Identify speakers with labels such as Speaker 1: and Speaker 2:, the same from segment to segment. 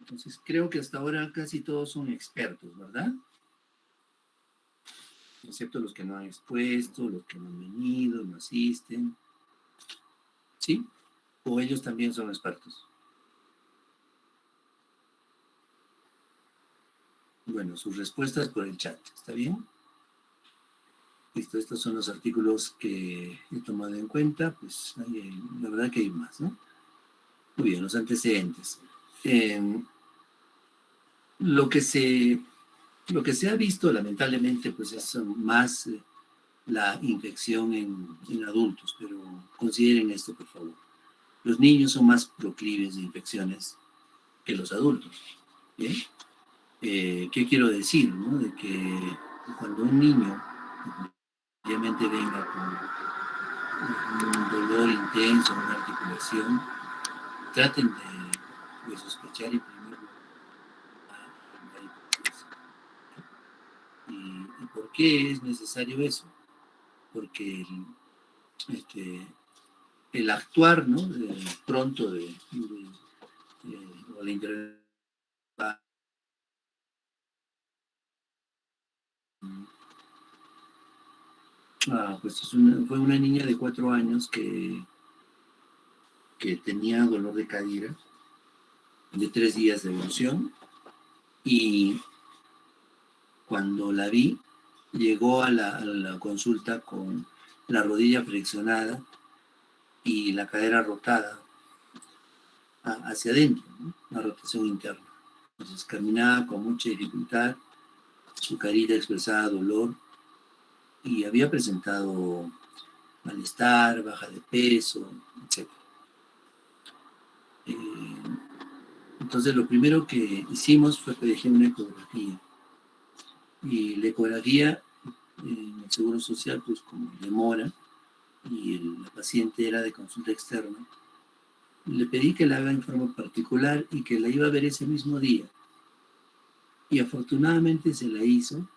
Speaker 1: Entonces, creo que hasta ahora casi todos son expertos, ¿verdad? Excepto los que no han expuesto, los que no han venido, no asisten. ¿Sí? ¿O ellos también son expertos? Bueno, sus respuestas por el chat, ¿está bien? Listo, estos son los artículos que he tomado en cuenta, pues la verdad que hay más, ¿no? Muy bien, los antecedentes. Lo que se ha visto, lamentablemente, pues es más la infección en adultos, pero consideren esto, por favor. Los niños son más proclives de infecciones que los adultos, ¿bien? ¿Qué quiero decir? ¿No? De que cuando un niño obviamente venga con un dolor intenso, una articulación, traten de sospechar y primero al médico. ¿Y por qué es necesario eso? Porque el actuar, ¿no? Pronto o la intervención pues fue una niña de 4 años que tenía dolor de cadera de 3 días de evolución y cuando la vi llegó a la consulta con la rodilla flexionada y la cadera rotada hacia adentro, ¿no? Una rotación interna. Entonces caminaba con mucha dificultad, su carita expresaba dolor y había presentado malestar, baja de peso, etc. Entonces lo primero que hicimos fue pedir una ecografía. Y la ecografía en el Seguro Social, pues como demora, y la paciente era de consulta externa, le pedí que la haga en forma particular y que la iba a ver ese mismo día. Y afortunadamente se la hizo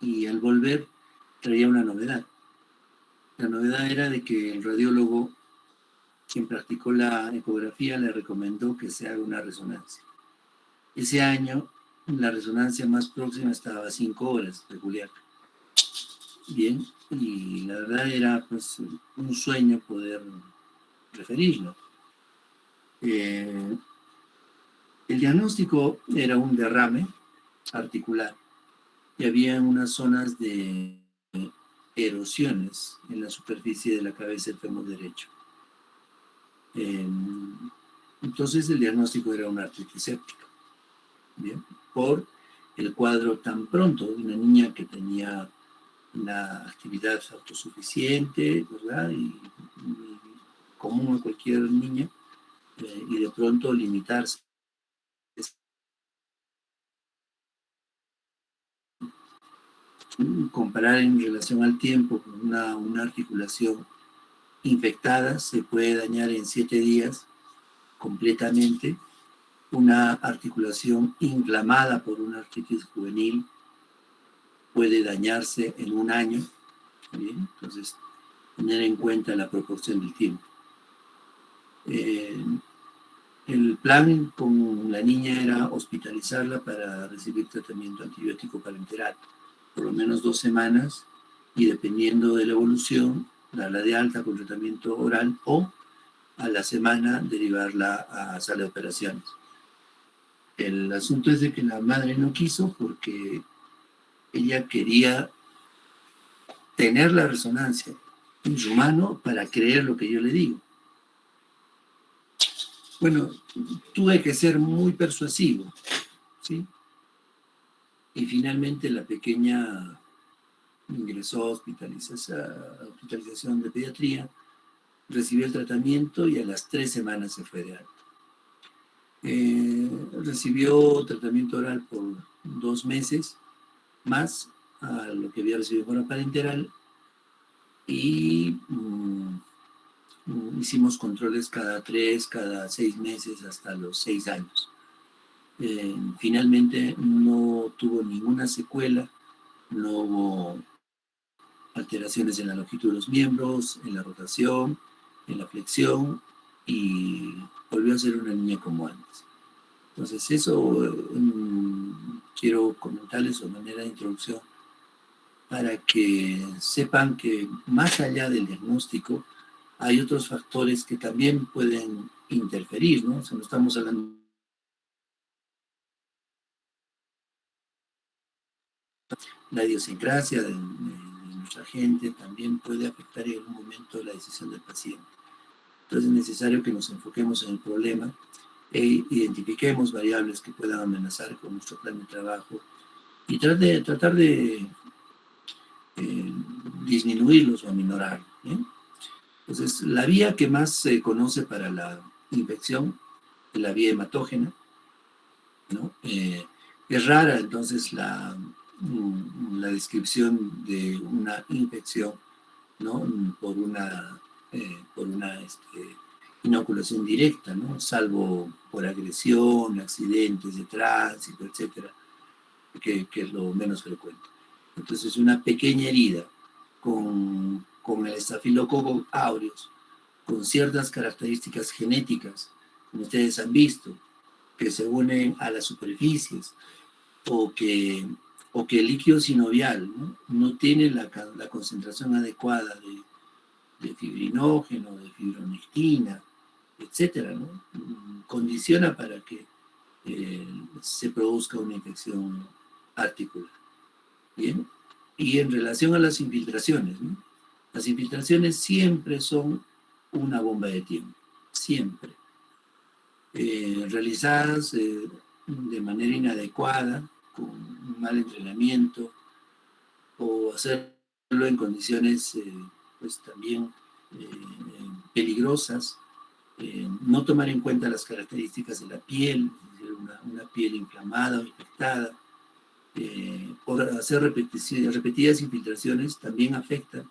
Speaker 1: y al volver traía una novedad. La novedad era de que el radiólogo, quien practicó la ecografía, le recomendó que se haga una resonancia. Ese año, la resonancia más próxima estaba a 5 horas de Juliaca. Bien, y la verdad era pues un sueño poder referirlo. El diagnóstico era un derrame articular y había unas zonas de erosiones en la superficie de la cabeza del fémur derecho. Entonces el diagnóstico era una artritis séptica, ¿bien? Por el cuadro tan pronto de una niña que tenía una actividad autosuficiente, ¿verdad? Y común a cualquier niña, y de pronto limitarse. Comparar en relación al tiempo con una articulación infectada se puede dañar en 7 días completamente. Una articulación inflamada por una artritis juvenil puede dañarse en 1 año. ¿Bien? Entonces, tener en cuenta la proporción del tiempo. El plan con la niña era hospitalizarla para recibir tratamiento antibiótico parenteral, por lo menos 2 semanas, y dependiendo de la evolución, darla de alta con tratamiento oral o a la semana derivarla a sala de operaciones. El asunto es de que la madre no quiso porque ella quería tener la resonancia en su mano para creer lo que yo le digo. Bueno, tuve que ser muy persuasivo, ¿sí? Y finalmente la pequeña ingresó a hospitalización de pediatría, recibió el tratamiento y a las 3 semanas se fue de alta. Recibió tratamiento oral por 2 meses más a lo que había recibido por parenteral y hicimos controles cada 3, cada 6 meses hasta los 6 años. Finalmente no tuvo ninguna secuela, no hubo alteraciones en la longitud de los miembros, en la rotación, en la flexión y volvió a ser una niña como antes. Entonces, eso quiero comentarles de manera de introducción para que sepan que más allá del diagnóstico hay otros factores que también pueden interferir, ¿no? O sea, no estamos hablando de la idiosincrasia de nuestra gente, también puede afectar en algún momento la decisión del paciente. Entonces es necesario que nos enfoquemos en el problema e identifiquemos variables que puedan amenazar con nuestro plan de trabajo y tratar de disminuirlos o aminorarlos. Entonces, la vía que más se conoce para la infección es la vía hematógena, ¿no? Es rara entonces la descripción de una infección, ¿no? Por una inoculación directa, ¿no? Salvo por agresión, accidentes de tránsito, etcétera, que es lo menos frecuente. Entonces, una pequeña herida con el estafilococo aureus, con ciertas características genéticas, como ustedes han visto, que se unen a las superficies, o que, o que el líquido sinovial no tiene la concentración adecuada de fibrinógeno, de fibronectina, etcétera, ¿no? Condiciona para que se produzca una infección articular. Bien, y en relación a las infiltraciones, ¿no? Las infiltraciones siempre son una bomba de tiempo, siempre. Realizadas de manera inadecuada, con un mal entrenamiento, o hacerlo en condiciones pues también peligrosas, no tomar en cuenta las características de la piel, es decir, una piel inflamada o infectada, por hacer repetidas infiltraciones también afecta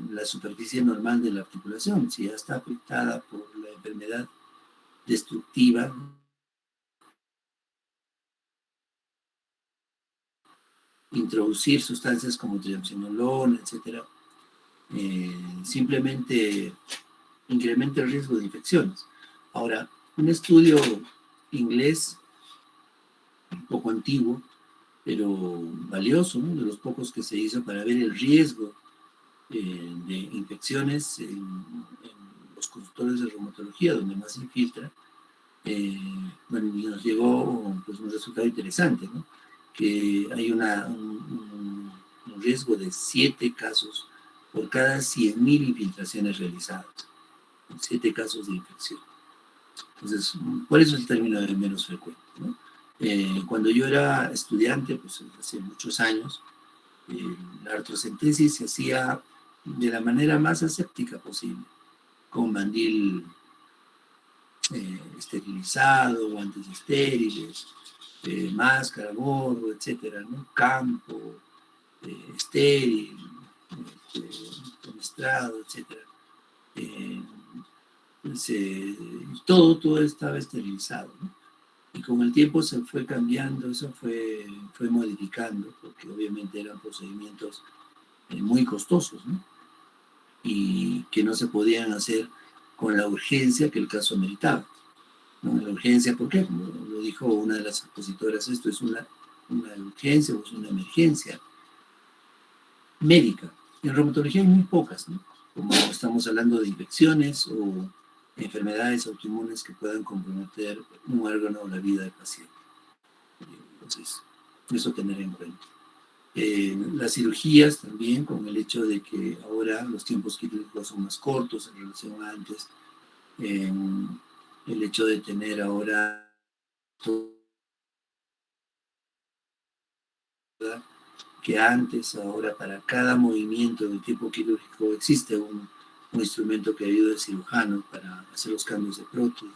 Speaker 1: la superficie normal de la articulación. Si ya está afectada por la enfermedad destructiva, introducir sustancias como triamcinolona, etcétera, simplemente incrementa el riesgo de infecciones. Ahora, un estudio inglés, un poco antiguo, pero valioso, ¿no? De los pocos que se hizo para ver el riesgo de infecciones en los consultorios de reumatología, donde más se infiltra, bueno, y nos llegó pues, un resultado interesante, ¿no? Que hay un riesgo de 7 casos por cada 100.000 infiltraciones realizadas, 7 casos de infección. Entonces, por eso es el término de menos frecuente, ¿no? Cuando yo era estudiante, pues hace muchos años, la artrocentesis se hacía de la manera más aséptica posible, con mandil esterilizado, guantes estériles, máscara, gorro, etcétera, ¿no? Campo, estéril, fenestrado, etcétera. Todo estaba esterilizado, ¿no? Y con el tiempo se fue cambiando, eso fue modificando, porque obviamente eran procedimientos muy costosos, ¿no? Y que no se podían hacer con la urgencia que el caso meritaba, ¿no? La urgencia, ¿por qué? Como lo dijo una de las expositoras, esto es una urgencia o es una emergencia médica. En reumatología hay muy pocas, ¿no? Como estamos hablando de infecciones o enfermedades autoinmunes que puedan comprometer un órgano o la vida del paciente. Entonces, eso tener en cuenta. Las cirugías también, con el hecho de que ahora los tiempos quirúrgicos son más cortos en relación a antes, el hecho de tener ahora que antes, ahora para cada movimiento del tiempo quirúrgico existe un instrumento que ayuda al cirujano para hacer los cambios de prótesis,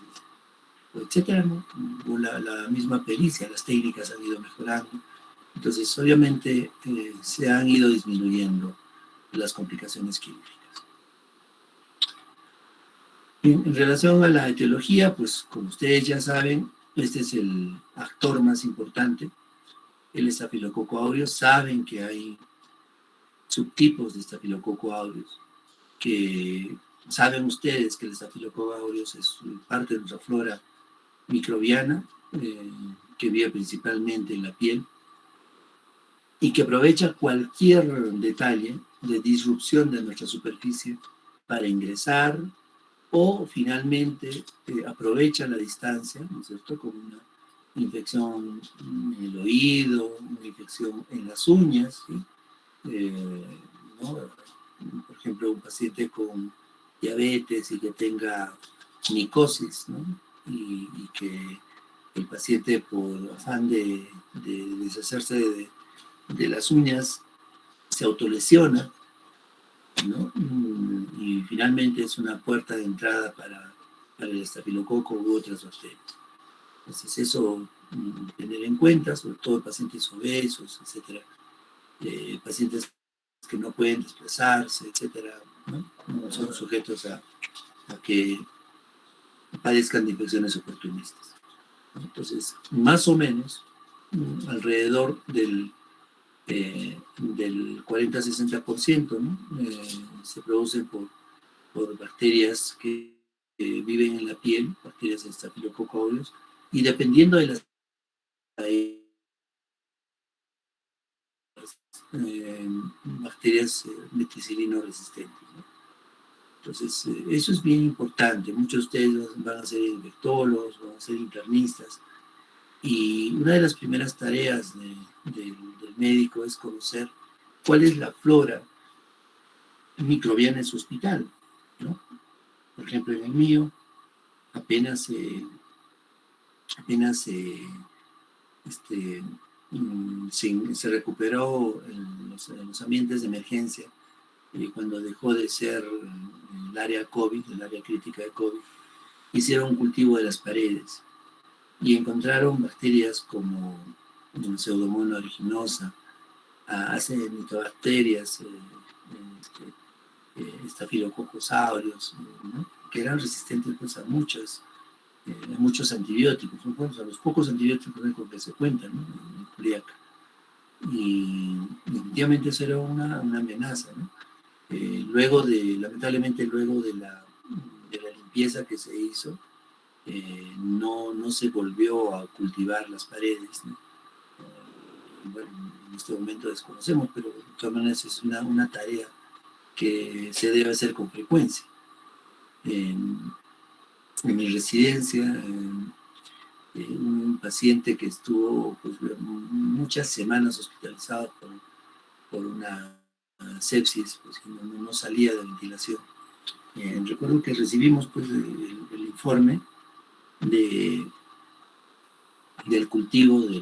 Speaker 1: etcétera, ¿no? O la misma pericia, las técnicas han ido mejorando. Entonces, obviamente, se han ido disminuyendo las complicaciones quirúrgicas. En relación a la etiología, pues como ustedes ya saben, este es el actor más importante, el estafilococo aureus. Saben que hay subtipos de estafilococo aureus, que saben ustedes que el estafilococo aureus es parte de nuestra flora microbiana que vive principalmente en la piel y que aprovecha cualquier detalle de disrupción de nuestra superficie para ingresar o finalmente aprovecha la distancia, ¿no es cierto?, como una infección en el oído, una infección en las uñas, ¿sí? ¿No? Por ejemplo, un paciente con diabetes y que tenga micosis, ¿no? Y que el paciente, por afán de deshacerse de las uñas, se autolesiona, ¿no? Y finalmente es una puerta de entrada para el estafilococo u otras bacterias. Entonces eso, tener en cuenta, sobre todo pacientes obesos, etcétera, pacientes que no pueden desplazarse, etcétera, ¿no? No son sujetos a que padezcan de infecciones oportunistas. Entonces, más o menos, alrededor del 40-60%, ¿no? Se producen por bacterias que viven en la piel, bacterias de Staphylococcus aureus, y dependiendo de las bacterias meticilino resistentes, ¿no? Entonces, eso es bien importante. Muchos de ustedes van a ser infectólogos, van a ser internistas, y una de las primeras tareas del médico es conocer cuál es la flora microbiana en su hospital, ¿no? Por ejemplo, en el mío, apenas este, se recuperó en los ambientes de emergencia, cuando dejó de ser el área COVID, el área crítica de COVID, hicieron un cultivo de las paredes y encontraron bacterias como Pseudomonas aeruginosa, acinetobacterias, Staphylococcus aureus, ¿no? Que eran resistentes pues, a muchos antibióticos, ¿no? Pues, a los pocos antibióticos con que se cuentan, ¿no? En Juliaca. Y definitivamente eso era una amenaza, ¿no? Lamentablemente luego de la limpieza que se hizo, no se volvió a cultivar las paredes, ¿no? Bueno, en este momento desconocemos, pero de todas maneras es una tarea que se debe hacer con frecuencia. En mi residencia, un paciente que estuvo pues, muchas semanas hospitalizado por una sepsis, pues, que no salía de ventilación. Recuerdo que recibimos pues, el informe del cultivo de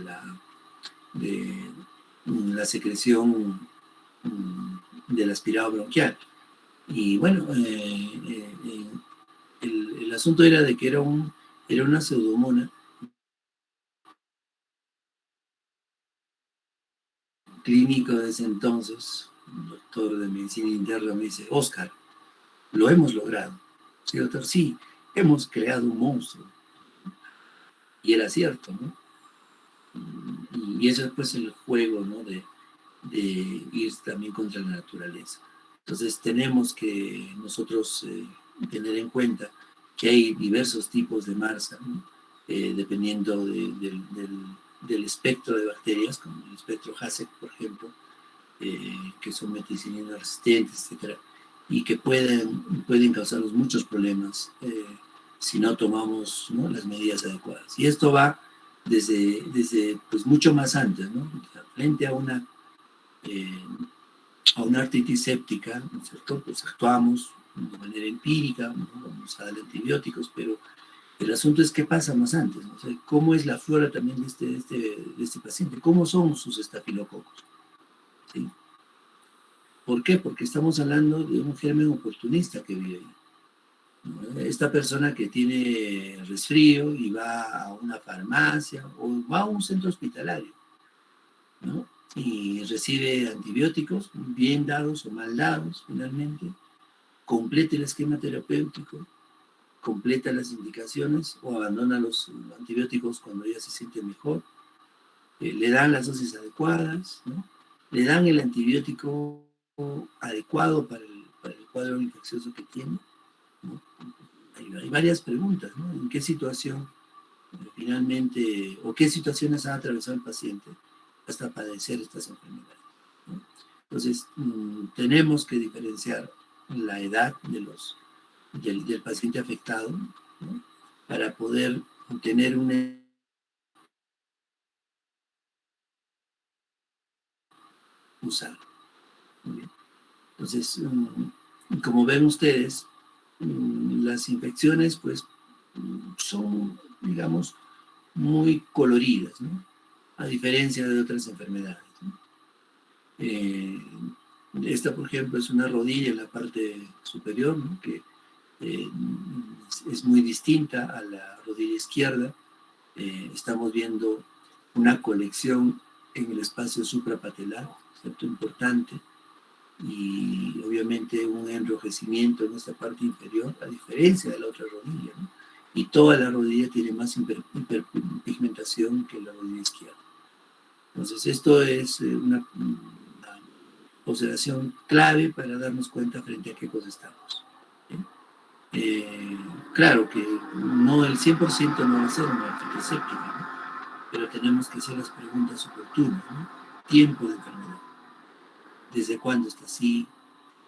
Speaker 1: la secreción del aspirado bronquial. Y bueno, el asunto era de que era una pseudomona clínico de ese entonces, un doctor de medicina interna, me dice: Oscar, lo hemos logrado. Sí, doctor, sí, hemos creado un monstruo. Y era cierto, ¿no? Y eso es pues el juego, ¿no? De ir también contra la naturaleza. Entonces tenemos que nosotros tener en cuenta que hay diversos tipos de MRSA, ¿no? Dependiendo del espectro de bacterias, como el espectro HACCP, por ejemplo, que son meticilina resistentes, etcétera, y que pueden causarnos muchos problemas si no tomamos, ¿no?, las medidas adecuadas. Y esto va desde pues mucho más antes, ¿no? Frente a una artritis séptica, ¿no es cierto? Pues actuamos de manera empírica, ¿no? Vamos a darle antibióticos, pero el asunto es qué pasa más antes, ¿no? O sea, cómo es la flora también de este paciente, cómo son sus estafilococos, ¿sí? ¿Por qué? Porque estamos hablando de un germen oportunista que vive ahí, ¿no? Esta persona que tiene resfrío y va a una farmacia o va a un centro hospitalario, ¿no? Y recibe antibióticos, bien dados o mal dados, finalmente, completa el esquema terapéutico, completa las indicaciones o abandona los antibióticos cuando ya se siente mejor, le dan las dosis adecuadas, ¿no? Le dan el antibiótico adecuado para el cuadro infeccioso que tiene, ¿no? Hay varias preguntas, ¿no? ¿En qué situación finalmente, o qué situaciones ha atravesado el paciente hasta padecer estas enfermedades, ¿no? Entonces, tenemos que diferenciar la edad del paciente afectado, ¿no? Para poder tener una usar. Muy bien. Entonces, como ven ustedes, las infecciones pues son, digamos, muy coloridas, ¿no? A diferencia de otras enfermedades, ¿no? Esta, por ejemplo, es una rodilla en la parte superior, ¿no? Que eh, es muy distinta a la rodilla izquierda. Estamos viendo una colección en el espacio suprapatelar, ¿cierto? Importante, y obviamente un enrojecimiento en esta parte inferior, a diferencia de la otra rodilla, ¿no? Y toda la rodilla tiene más hiperpigmentación que la rodilla izquierda. Entonces, esto es una observación clave para darnos cuenta frente a qué cosa estamos. Claro que no el 100% no va a ser una artritis séptica, ¿no? Pero tenemos que hacer las preguntas oportunas, ¿no? Tiempo de enfermedad. ¿Desde cuándo está así?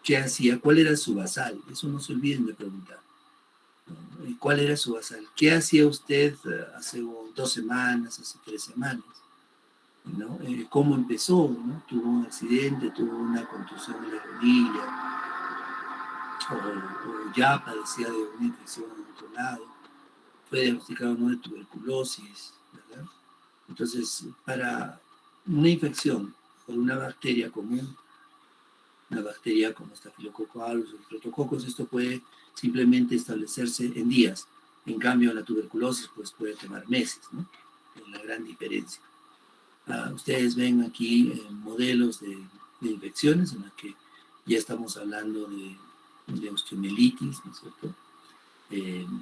Speaker 1: ¿Qué hacía? ¿Cuál era su basal? Eso no se olviden de preguntar, ¿no? ¿Cuál era su basal? ¿Qué hacía usted hace 2 semanas, hace 3 semanas? ¿No? ¿Cómo empezó? ¿No? ¿Tuvo un accidente? ¿Tuvo una contusión en la rodilla? ¿O ya padecía de una infección en otro lado? ¿Fue diagnosticado no de tuberculosis? ¿Verdad? Entonces, para una infección por una bacteria común, una bacteria como Staphylococcus aureus o Streptococcus, esto puede simplemente establecerse en días. En cambio, la tuberculosis pues, puede tomar meses, ¿no? Es la gran diferencia. Ustedes ven aquí modelos de infecciones en las que ya estamos hablando de osteomielitis, ¿no es cierto?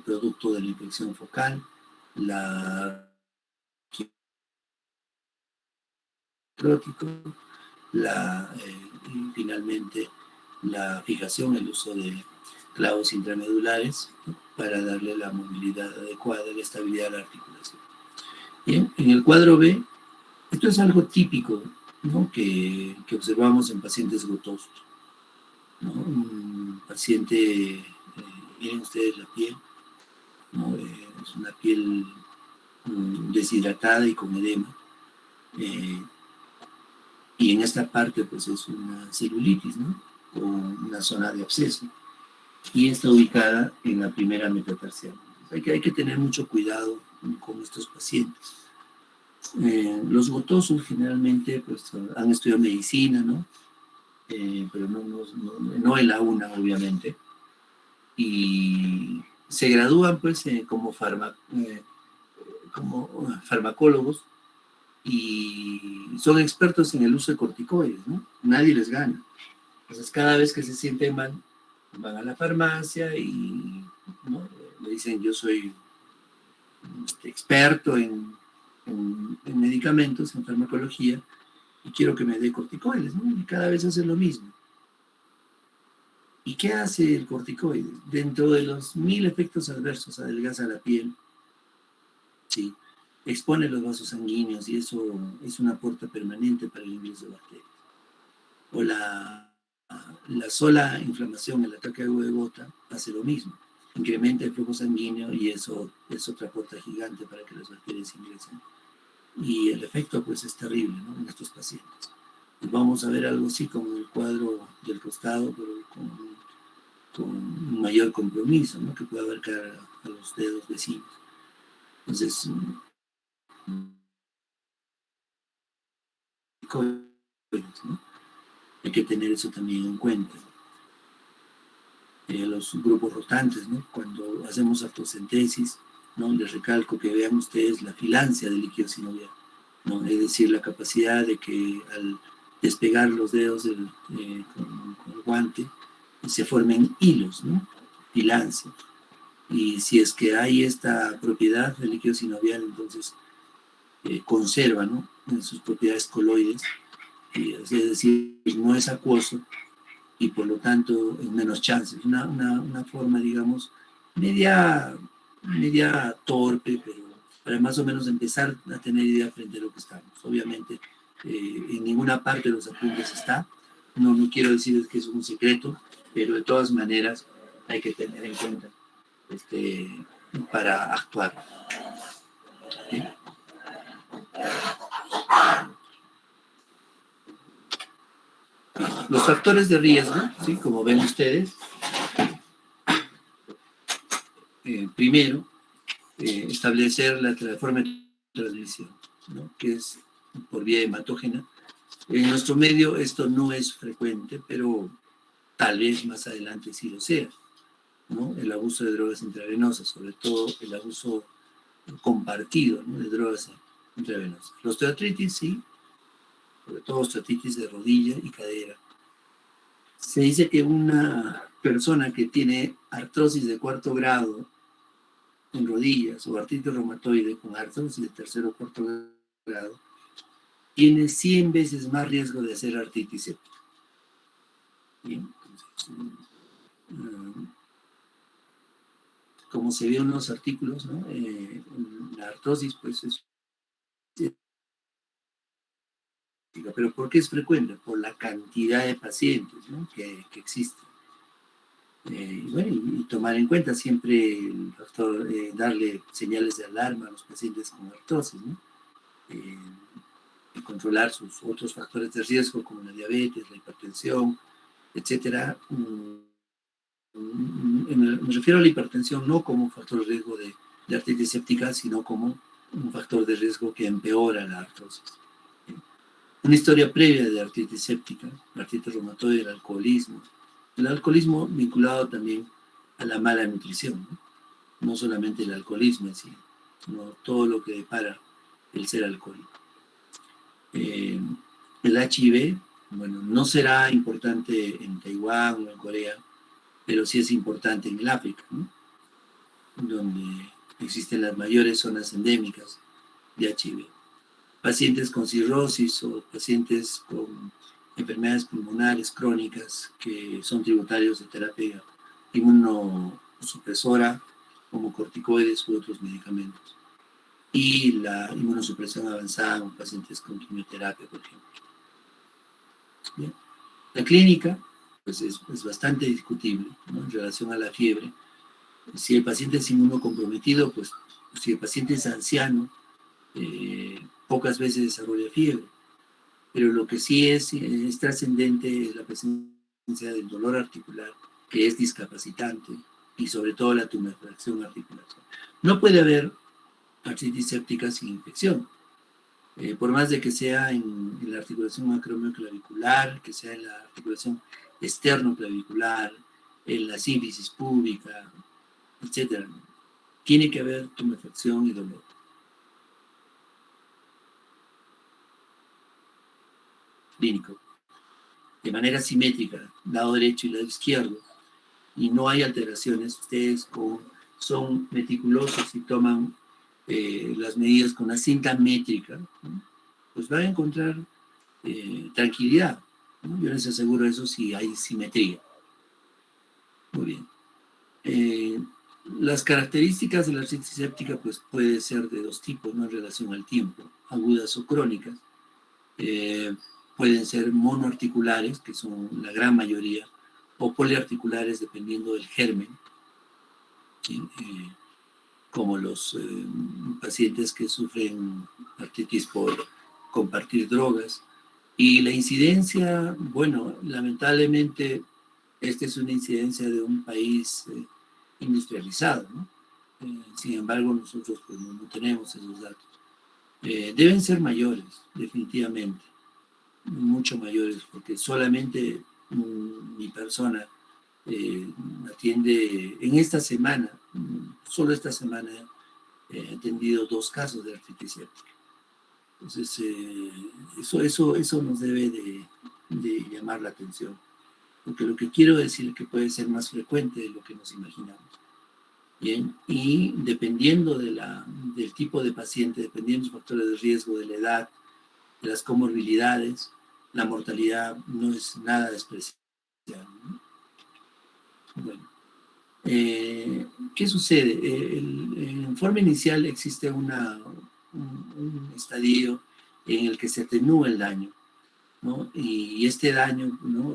Speaker 1: Producto de la infección focal, y finalmente la fijación, el uso de clavos intramedulares, ¿no? Para darle la movilidad adecuada, la estabilidad a la articulación. Bien, en el cuadro B, esto es algo típico, ¿no? que observamos en pacientes gotosos, ¿no? Un paciente, miren ustedes la piel, ¿no? Es una piel deshidratada y con edema. Y en esta parte pues es una celulitis, ¿no? Con una zona de absceso, y está ubicada en la primera metatarsiana. Hay que tener mucho cuidado con estos pacientes. Los gotosos generalmente pues, han estudiado medicina, ¿no? Pero no en la UNA, obviamente, y se gradúan pues como farmacólogos y son expertos en el uso de corticoides, ¿no? Nadie les gana. Entonces, cada vez que se sienten mal, van a la farmacia y, ¿no? Le dicen, yo soy experto en medicamentos, en farmacología, y quiero que me dé corticoides, ¿no? Y cada vez hacen lo mismo. ¿Y qué hace el corticoide? Dentro de los 1000 efectos adversos, adelgaza la piel, ¿sí? Expone los vasos sanguíneos y eso es una puerta permanente para el ingreso de bacterias. O la sola inflamación, el ataque agudo de gota, hace lo mismo. Incrementa el flujo sanguíneo y eso es otra puerta gigante para que las bacterias ingresen. Y el efecto pues es terrible, ¿no? En estos pacientes. Y vamos a ver algo así como el cuadro del costado, pero con un mayor compromiso, ¿no? Que puede abarcar a los dedos vecinos. Entonces, ¿no? Hay que tener eso también en cuenta. Los grupos rotantes, ¿no? Cuando hacemos autocentesis, ¿no? Les recalco que vean ustedes la filancia del líquido sinovial, ¿no? Es decir, la capacidad de que al despegar los dedos con el guante se formen hilos, ¿no? Filancia. Y si es que hay esta propiedad del líquido sinovial, entonces conserva, ¿no? En sus propiedades coloides, es decir, no es acuoso y por lo tanto en menos chances. Una forma, digamos, media torpe, pero para más o menos empezar a tener idea frente a lo que estamos. Obviamente, en ninguna parte de los apuntes está. No quiero decir que es un secreto, pero de todas maneras hay que tener en cuenta para actuar. ¿Sí? Los factores de riesgo, ¿sí? Como ven ustedes, primero, establecer la forma de transmisión, ¿no? Que es por vía hematógena. En nuestro medio esto no es frecuente, pero tal vez más adelante sí lo sea, ¿no? El abuso de drogas intravenosas, sobre todo el abuso compartido, ¿no? De drogas intravenosas. La osteoartritis, sí, sobre todo osteoartritis de rodilla y cadera. Se dice que una persona que tiene artrosis de 4º grado en rodillas o artritis reumatoide con artrosis de 3º o 4º grado tiene 100 veces más riesgo de hacer artritis séptica. Bien, entonces, como se ve en los artículos, ¿no? La artrosis, pues es... Pero ¿por qué es frecuente? Por la cantidad de pacientes, ¿no? que existen. Bueno, y tomar en cuenta siempre el factor, darle señales de alarma a los pacientes con artrosis, ¿no? Y controlar sus otros factores de riesgo como la diabetes, la hipertensión, etcétera. Me refiero a la hipertensión no como un factor de riesgo de artritis séptica, sino como un factor de riesgo que empeora la artrosis. Una historia previa de artritis séptica, la artritis reumatoide, el alcoholismo vinculado también a la mala nutrición, no solamente el alcoholismo en sí, sino todo lo que depara el ser alcohólico. El HIV, bueno, no será importante en Taiwán o en Corea, pero sí es importante en el África, ¿no? Donde existen las mayores zonas endémicas de HIV. Pacientes con cirrosis o pacientes con enfermedades pulmonares crónicas que son tributarios de terapia inmunosupresora como corticoides u otros medicamentos. Y la inmunosupresión avanzada en pacientes con quimioterapia, por ejemplo. Bien. La clínica pues es bastante discutible, ¿no? En relación a la fiebre. Si el paciente es inmunocomprometido, pues si el paciente es anciano, pocas veces desarrolla fiebre. Pero lo que sí es trascendente es la presencia del dolor articular, que es discapacitante, y sobre todo la tumefacción articular. No puede haber artritis séptica sin infección. Por más de que sea en la articulación acromioclavicular, que sea en la articulación externoclavicular, en la sínfisis púbica, etc. Tiene que haber tumefacción y dolor. Clínico. De manera simétrica, lado derecho y lado izquierdo, y no hay alteraciones. Ustedes son meticulosos y toman las medidas con la cinta métrica, ¿no? Pues van a encontrar tranquilidad, ¿no? Yo les aseguro eso si hay simetría. Muy bien. Las características de la artritis séptica pues puede ser de dos tipos, ¿no? En relación al tiempo, agudas o crónicas. Pueden ser monoarticulares, que son la gran mayoría, o poliarticulares dependiendo del germen, ¿sí? Como los pacientes que sufren artritis por compartir drogas. Y la incidencia, bueno, lamentablemente esta es una incidencia de un país industrializado, ¿no? Sin embargo, nosotros pues, no tenemos esos datos. Deben ser mayores, definitivamente, mucho mayores, porque solamente mi persona atiende en esta semana, solo esta semana he atendido 2 casos de artritis séptica. Entonces, eso nos debe de llamar la atención, porque lo que quiero decir es que puede ser más frecuente de lo que nos imaginamos. Bien, y dependiendo del tipo de paciente, dependiendo de los factores de riesgo, de la edad, de las comorbilidades, la mortalidad no es nada despreciable, ¿no? Bueno, ¿Qué sucede? En forma inicial existe un estadio en el que se atenúa el daño, ¿no? Y este daño, ¿no?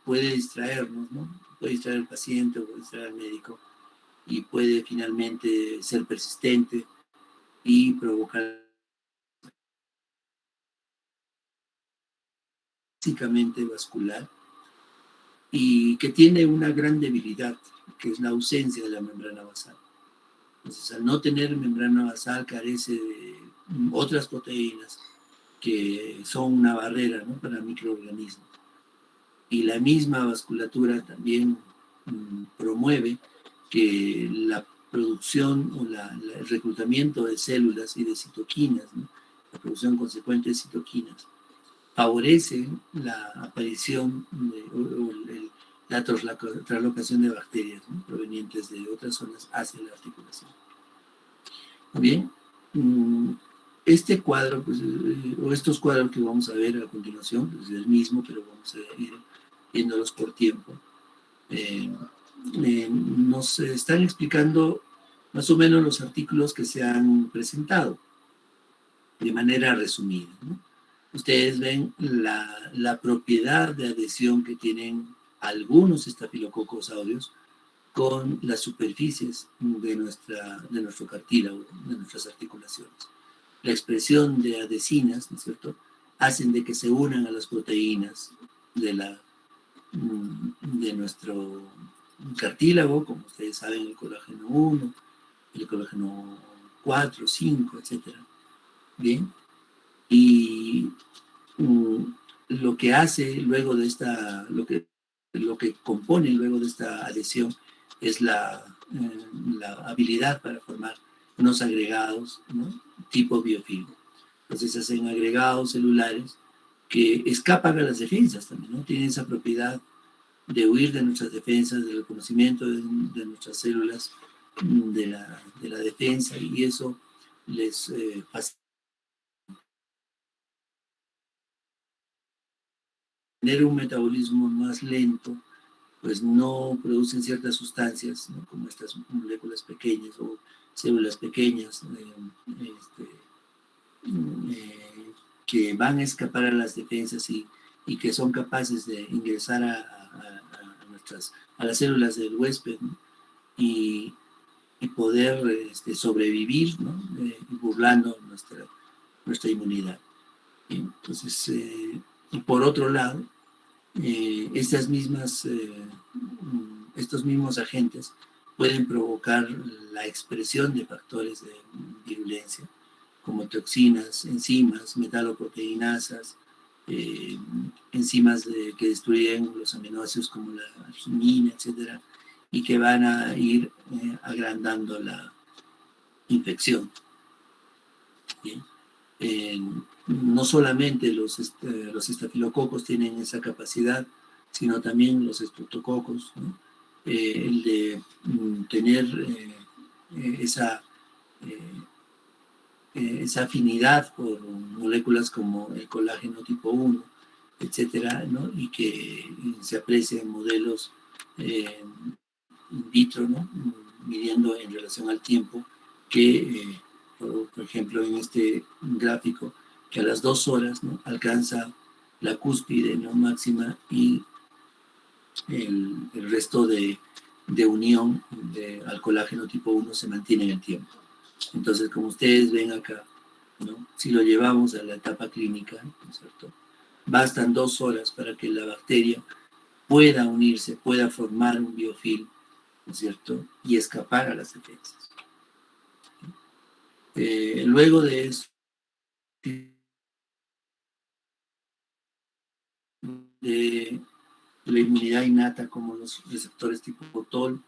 Speaker 1: Puede distraernos, ¿no? Puede distraer al paciente o puede distraer al médico y puede finalmente ser persistente y provocar básicamente vascular y que tiene una gran debilidad, que es la ausencia de la membrana basal. Entonces, al no tener membrana basal, carece de otras proteínas que son una barrera, ¿no? Para microorganismos. Y la misma vasculatura también promueve que la producción o el reclutamiento de células y de citoquinas, ¿no? La producción consecuente de citoquinas, favorece la aparición la traslocación de bacterias, ¿no? Provenientes de otras zonas hacia la articulación. Bien, este cuadro, pues, o estos cuadros que vamos a ver a continuación, pues, es el mismo, pero vamos a ir viéndolos por tiempo. Nos están explicando más o menos los artículos que se han presentado de manera resumida, ¿no? Ustedes ven la propiedad de adhesión que tienen algunos estafilococos aureus con las superficies de nuestro cartílago, de nuestras articulaciones. La expresión de adhesinas, ¿no es cierto?, hacen de que se unan a las proteínas de nuestro cartílago, como ustedes saben, el colágeno 1, el colágeno 4, 5, etc. Bien, y lo que hace luego de esta, lo que compone luego de esta adhesión es la habilidad para formar unos agregados, ¿no? Tipo biofilm. Entonces se hacen agregados celulares que escapan a las defensas también, ¿no? Tienen esa propiedad de huir de nuestras defensas, del reconocimiento de nuestras células, de la defensa, y eso les facilita tener un metabolismo más lento, pues no producen ciertas sustancias, ¿no? Como estas moléculas pequeñas o células pequeñas que van a escapar a las defensas y que son capaces de ingresar a las células del huésped, ¿no? y poder sobrevivir, ¿no? Burlando nuestra inmunidad. Entonces, y por otro lado, estos mismos agentes pueden provocar la expresión de factores de virulencia, como toxinas, enzimas, metaloproteinasas, enzimas que destruyen los aminoácidos como la arginina, etcétera, y que van a ir agrandando la infección. Bien. No solamente los estafilococos tienen esa capacidad, sino también los estreptococos, ¿no? El de tener esa afinidad por moléculas como el colágeno tipo 1, etcétera, ¿no? Y que se aprecia en modelos in vitro, ¿no? Midiendo en relación al tiempo que, por ejemplo, en este gráfico, que a las 2 horas, ¿no? Alcanza la cúspide, ¿no? Máxima, y el resto de unión al colágeno tipo 1 se mantiene en el tiempo. Entonces, como ustedes ven acá, ¿no? Si lo llevamos a la etapa clínica, ¿no es cierto?, bastan 2 horas para que la bacteria pueda unirse, pueda formar un biofilm, ¿no es cierto?, y escapar a las defensas. Luego de eso, de la inmunidad innata, como los receptores tipo TOL,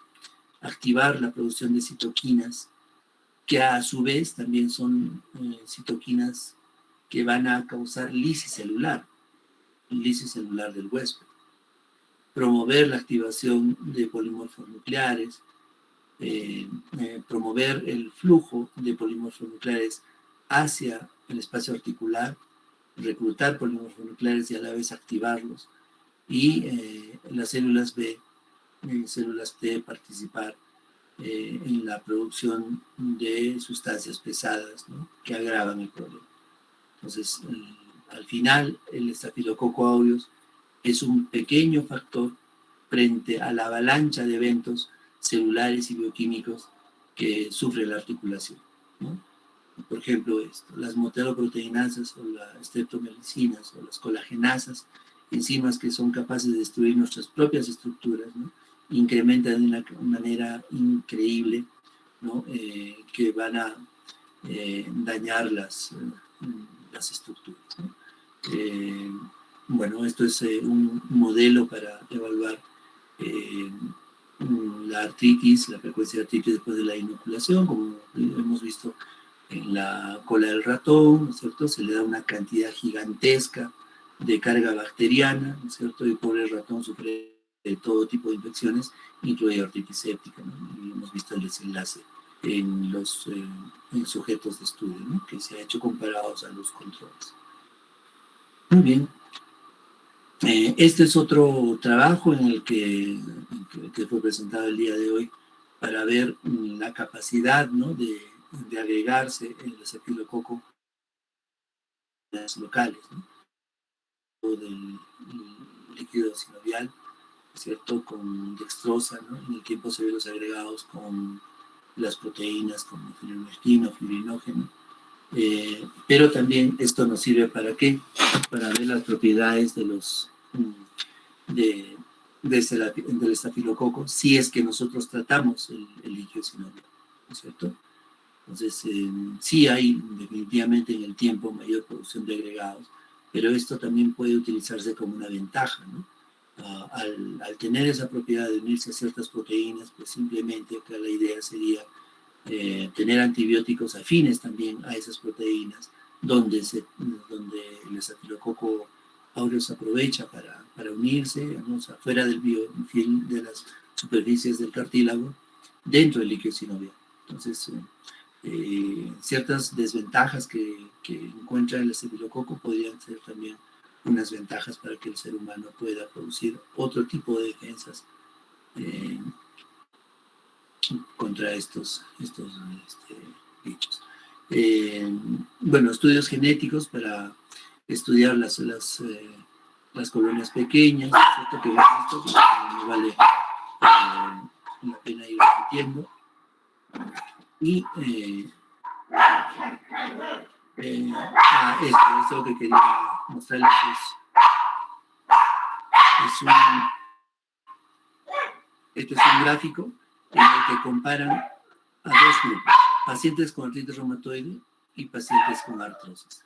Speaker 1: activar la producción de citoquinas, que a su vez también son citoquinas que van a causar lisis celular del huésped, promover la activación de polimorfos nucleares, promover el flujo de polimorfos nucleares hacia el espacio articular, reclutar polimorfos nucleares y a la vez activarlos, y las células B células T participar en la producción de sustancias pesadas, ¿no?, que agravan el problema. Entonces, al final, el estafilococo aureus es un pequeño factor frente a la avalancha de eventos celulares y bioquímicos que sufre la articulación, ¿no? Por ejemplo, las moteloproteinasas o las streptomelicinas o las colagenasas, enzimas que son capaces de destruir nuestras propias estructuras, ¿no?, incrementan de una manera increíble, ¿no?, que van a dañar las estructuras, ¿no? Bueno, esto es un modelo para evaluar la artritis, la frecuencia de artritis después de la inoculación, como hemos visto en la cola del ratón, ¿no es cierto? Se le da una cantidad gigantesca de carga bacteriana, ¿no es cierto? Y el pobre ratón sufre de todo tipo de infecciones, incluida artritis séptica, ¿no? Y hemos visto el desenlace en los sujetos de estudio, ¿no?, que se ha hecho comparados a los controles. Muy bien. Este es otro trabajo en el que fue presentado el día de hoy para ver la capacidad, ¿no?, de agregarse el estafilococo en las locales, ¿no?, del líquido sinovial, ¿cierto?, con dextrosa, ¿no? En el tiempo se ven los agregados con las proteínas como fibrinógeno, fibrinógeno. Pero también esto nos sirve ¿para qué? Para ver las propiedades de los del estafilococo, si es que nosotros tratamos el líquido sinovial, ¿no es cierto? Entonces, sí hay definitivamente en el tiempo mayor producción de agregados, pero esto también puede utilizarse como una ventaja, ¿no? Al tener esa propiedad de unirse a ciertas proteínas, pues simplemente acá la idea sería tener antibióticos afines también a esas proteínas, donde el estafilococo aureus aprovecha para unirse, digamos, afuera del biofilm de las superficies del cartílago, dentro del líquido sinovial. Entonces, ciertas desventajas que encuentra el estafilococo podrían ser también unas ventajas para que el ser humano pueda producir otro tipo de defensas contra estos bichos. Bueno, estudios genéticos para estudiar las colonias pequeñas, ¿cierto?, que no vale la pena ir repitiendo. Y esto es lo que quería mostrarles. Este es un gráfico en el que comparan a dos grupos, pacientes con artritis reumatoide y pacientes con artrosis.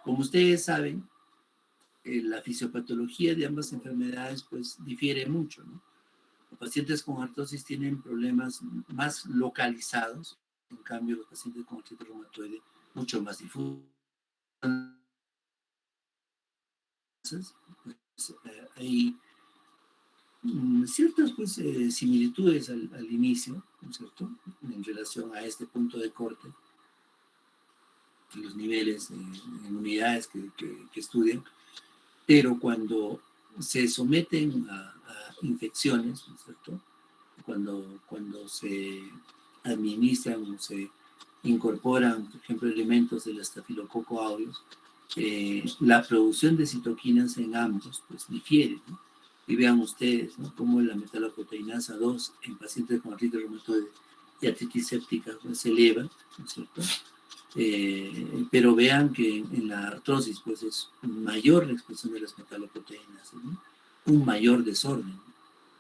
Speaker 1: Como ustedes saben, la fisiopatología de ambas enfermedades pues difiere mucho, ¿no? Los pacientes con artrosis tienen problemas más localizados, en cambio los pacientes con artritis reumatoide mucho más difusos. Pues, hay ciertas pues, similitudes al inicio, ¿no es cierto?, en relación a este punto de corte, los niveles en unidades que estudian, pero cuando se someten a infecciones, ¿no es cierto?, cuando se administran o se incorporan, por ejemplo, elementos del estafilococo aureus, la producción de citoquinas en ambos pues difiere, ¿no? Y vean ustedes, ¿no?, cómo la metaloproteinasa 2 en pacientes con artritis reumatoide y artritis séptica pues, se eleva, ¿no es cierto? Pero vean que en la artrosis pues es mayor la expresión de las metaloproteínas, ¿no?, un mayor desorden,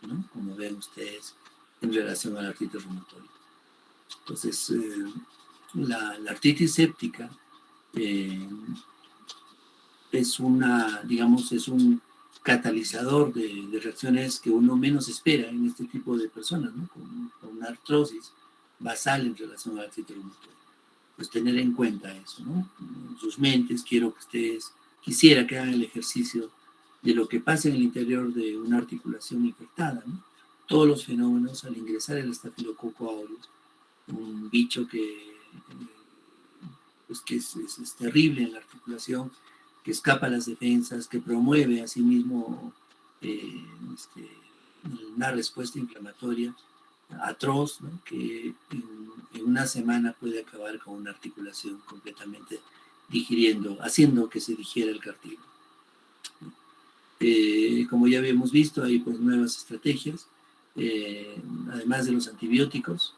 Speaker 1: ¿no?, como ven ustedes en relación a la artritis reumatoide. Entonces, la artritis séptica es es un catalizador de reacciones que uno menos espera en este tipo de personas, ¿no?, con una artrosis basal en relación a la artritis reumatoide. Pues tener en cuenta eso, ¿no? En sus mentes, quisiera que hagan el ejercicio de lo que pasa en el interior de una articulación infectada, ¿no? Todos los fenómenos al ingresar el estafilococo aureus, un bicho pues que es terrible en la articulación, que escapa a las defensas, que promueve a sí mismo una respuesta inflamatoria atroz, ¿no? Que en una semana puede acabar con una articulación completamente haciendo que se digiera el cartílago. Como ya habíamos visto, hay pues nuevas estrategias, además de los antibióticos.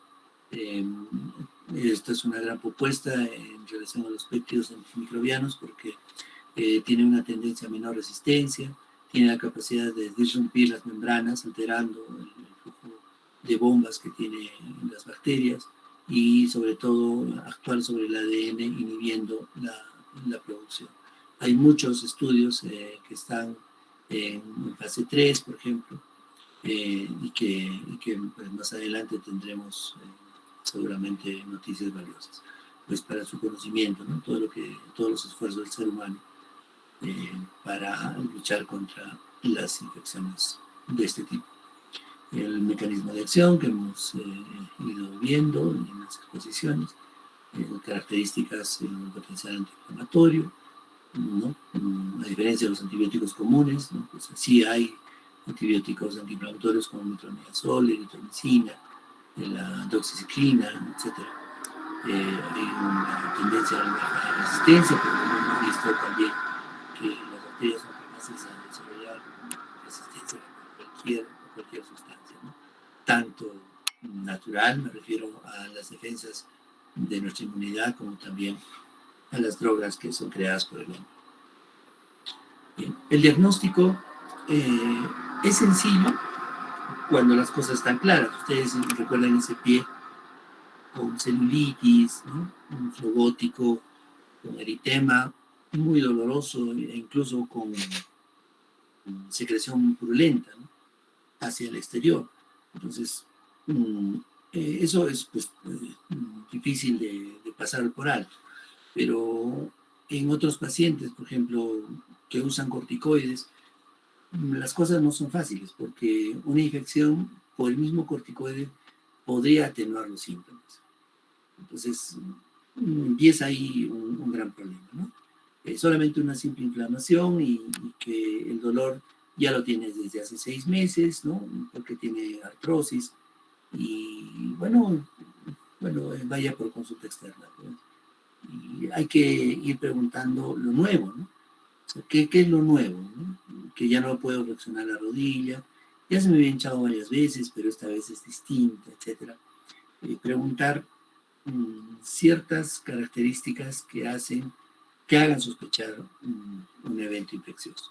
Speaker 1: Esta es una gran propuesta en relación a los péptidos antimicrobianos porque tiene una tendencia a menor resistencia, tiene la capacidad de disrumpir las membranas, alterando el flujo de bombas que tienen las bacterias y sobre todo actuar sobre el ADN inhibiendo la producción. Hay muchos estudios que están en fase 3, por ejemplo, y que pues, más adelante tendremos seguramente noticias valiosas, pues para su conocimiento, ¿no? Todos los esfuerzos del ser humano para luchar contra las infecciones de este tipo. El mecanismo de acción que hemos ido viendo en las exposiciones, características en el potencial antiinflamatorio, ¿no? A diferencia de los antibióticos comunes, ¿no? Pues sí hay antibióticos antiinflamatorios como metronidazol, eritromicina, la doxiciclina, etc. Hay una tendencia a la resistencia, pero como hemos visto también que las bacterias son capaces de desarrollar resistencia a cualquier sustancia, ¿no? Tanto natural, me refiero a las defensas de nuestra inmunidad, como también a las drogas que son creadas por el hombre. Bien. El diagnóstico es sencillo cuando las cosas están claras. Ustedes recuerdan ese pie con celulitis, ¿no? Un flebótico, con eritema, muy doloroso e incluso con secreción purulenta, ¿no? Hacia el exterior. Entonces, eso es pues, difícil de pasar por alto. Pero en otros pacientes, por ejemplo, que usan corticoides, las cosas no son fáciles porque una infección por el mismo corticoide podría atenuar los síntomas. Entonces, empieza ahí un gran problema, ¿no? Solamente una simple inflamación y que el dolor ya lo tienes desde hace 6 meses, ¿no? Porque tiene artrosis y bueno, vaya por consulta externa, ¿no? Y hay que ir preguntando lo nuevo, ¿no? O sea, ¿qué es lo nuevo, ¿no? Que ya no puedo flexionar la rodilla, ya se me había hinchado varias veces, pero esta vez es distinta, etc. Preguntar ciertas características que hagan sospechar un evento infeccioso.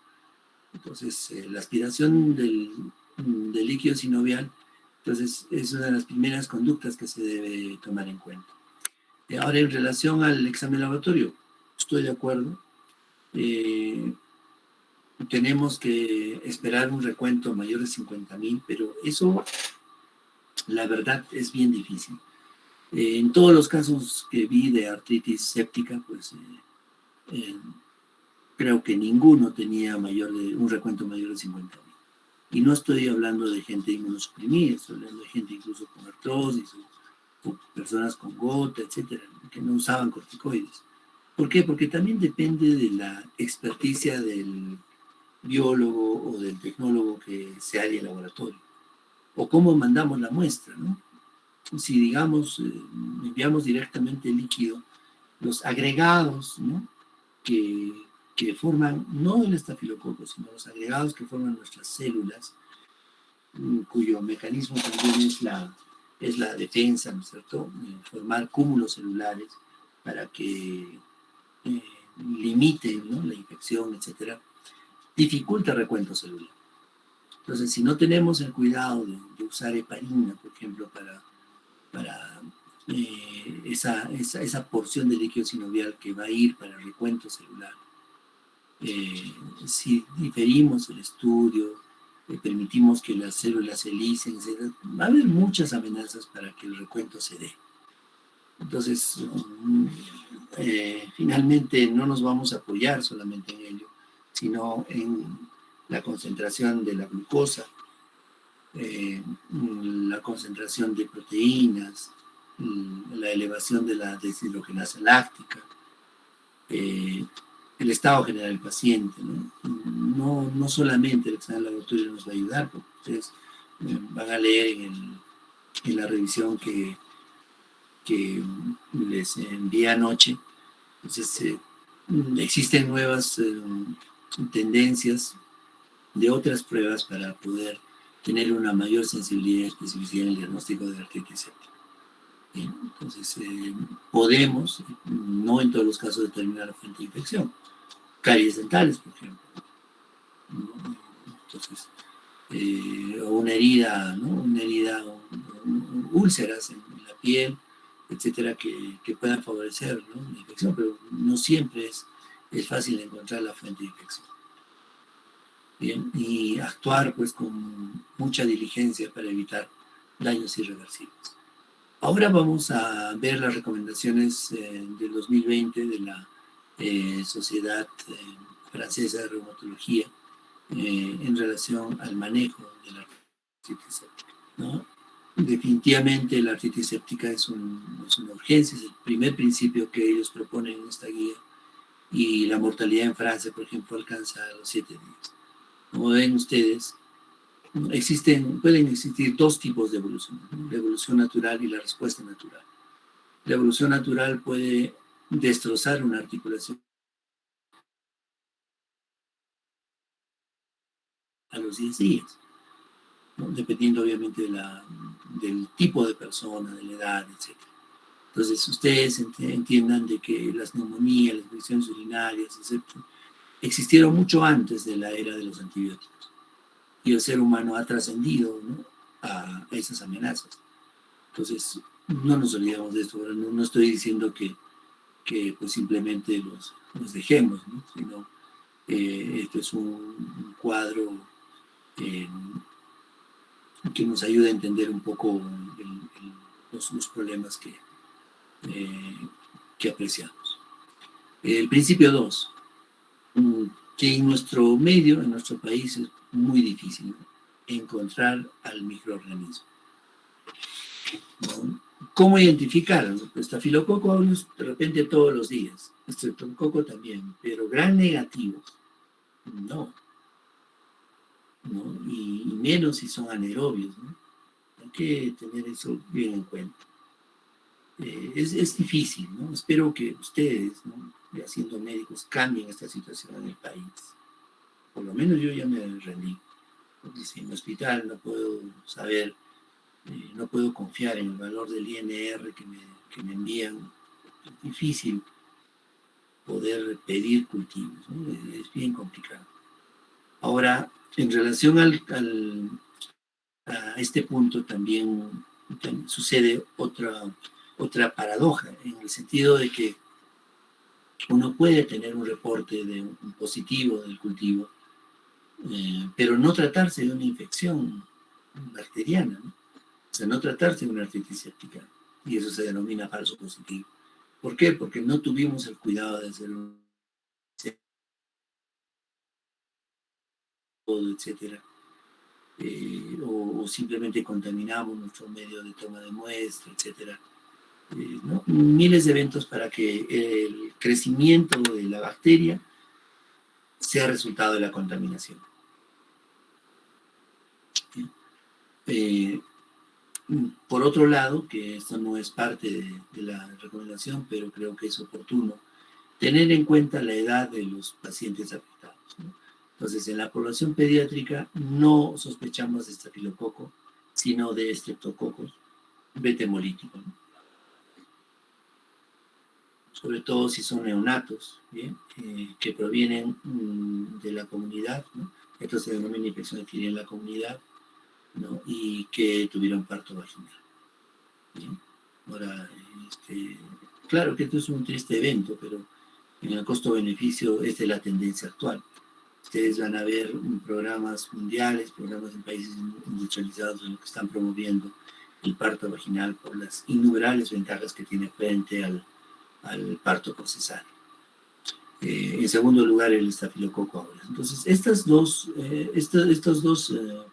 Speaker 1: Entonces, la aspiración del líquido sinovial, entonces, es una de las primeras conductas que se debe tomar en cuenta. Ahora, en relación al examen laboratorio, estoy de acuerdo. Tenemos que esperar un recuento mayor de 50,000, pero eso, la verdad, es bien difícil. En todos los casos que vi de artritis séptica, pues creo que ninguno tenía un recuento mayor de 50,000. Y no estoy hablando de gente inmunosuprimida, estoy hablando de gente incluso con artrosis o personas con gota, etcétera, que no usaban corticoides. ¿Por qué? Porque también depende de la experticia del biólogo o del tecnólogo que se halle en el laboratorio, o cómo mandamos la muestra, ¿no? Si, digamos, enviamos directamente el líquido, los agregados, ¿no? que forman, no el estafilococo, sino los agregados que forman nuestras células, cuyo mecanismo también es la defensa, ¿no es cierto? Formar cúmulos celulares para que limiten, ¿no? La infección, etcétera, dificulta el recuento celular. Entonces, si no tenemos el cuidado de usar heparina, por ejemplo, para esa porción de líquido sinovial que va a ir para el recuento celular, si diferimos el estudio, permitimos que las células se lisen, etc., va a haber muchas amenazas para que el recuento se dé. Entonces, finalmente no nos vamos a apoyar solamente en ello, sino en la concentración de la glucosa, la concentración de proteínas, la elevación de la deshidrogenasa láctica, el estado general del paciente, ¿no? No solamente el examen laboratorio nos va a ayudar, porque ustedes van a leer en la revisión que les envié anoche. Entonces, existen nuevas tendencias de otras pruebas para poder tener una mayor sensibilidad y especificidad en el diagnóstico de artritis séptica. Bien, entonces, podemos, no en todos los casos, determinar la fuente de infección. Caries dentales, por ejemplo. ¿No? Entonces, o una herida, ¿no? Una herida, úlceras en la piel, etcétera, que puedan favorecer, ¿no?, la infección, pero no siempre es fácil encontrar la fuente de infección. Bien, y actuar pues con mucha diligencia para evitar daños irreversibles. Ahora vamos a ver las recomendaciones del 2020 de la Sociedad Francesa de Reumatología en relación al manejo de la artritis séptica, ¿no? Definitivamente la artritis séptica es una urgencia, es el primer principio que ellos proponen en esta guía, y la mortalidad en Francia, por ejemplo, alcanza los 7 días. Como ven ustedes, pueden existir dos tipos de evolución, ¿no? La evolución natural y la respuesta natural. La evolución natural puede destrozar una articulación a los 10 días, ¿no?, dependiendo obviamente del tipo de persona, de la edad, etc. Entonces, ustedes entiendan de que las neumonías, las infecciones urinarias, etc., existieron mucho antes de la era de los antibióticos. Y el ser humano ha trascendido, ¿no?, a esas amenazas. Entonces, no nos olvidemos de esto. No estoy diciendo que pues simplemente los dejemos, ¿no?, sino esto es un cuadro que nos ayuda a entender un poco los problemas que apreciamos. El principio 2, que en nuestro medio, en nuestro país, es muy difícil, ¿no?, encontrar al microorganismo, ¿no? ¿Cómo identificarlo? Pues Staphylococcus aureus de repente todos los días, Streptococcus también, pero gran negativo, no, ¿no? Y menos si son anaerobios, ¿no? Hay que tener eso bien en cuenta. Es difícil, ¿no? Espero que ustedes, ¿no?, ya siendo médicos, cambien esta situación en el país. Por lo menos yo ya me rendí, porque si en el hospital no puedo saber, no puedo confiar en el valor del INR que me envían, es difícil poder pedir cultivos, ¿no? Es bien complicado. Ahora, en relación a este punto también sucede otra paradoja, en el sentido de que uno puede tener un reporte de un positivo del cultivo, pero no tratarse de una infección bacteriana, ¿no? O sea, no tratarse de una artritis séptica, y eso se denomina falso positivo. ¿Por qué? Porque no tuvimos el cuidado de hacer un etcétera, o simplemente contaminamos nuestro medio de toma de muestra, etcétera. ¿No? Miles de eventos para que el crecimiento de la bacteria sea resultado de la contaminación. Por otro lado, que esto no es parte de la recomendación, pero creo que es oportuno, tener en cuenta la edad de los pacientes afectados, ¿no? Entonces, en la población pediátrica no sospechamos de estafilococo, sino de estreptococos betemolítico, ¿no?, sobre todo si son neonatos, ¿bien?, que provienen de la comunidad, ¿no? Esto se denomina infección adquirida en la comunidad, ¿no?, y que tuvieron parto vaginal, ¿bien? Ahora, claro que esto es un triste evento, pero en el costo-beneficio es de la tendencia actual. Ustedes van a ver programas mundiales, programas en países industrializados en los que están promoviendo el parto vaginal por las innumerables ventajas que tiene frente al parto por cesárea. En segundo lugar, el estafilococo aureus. Entonces, estas dos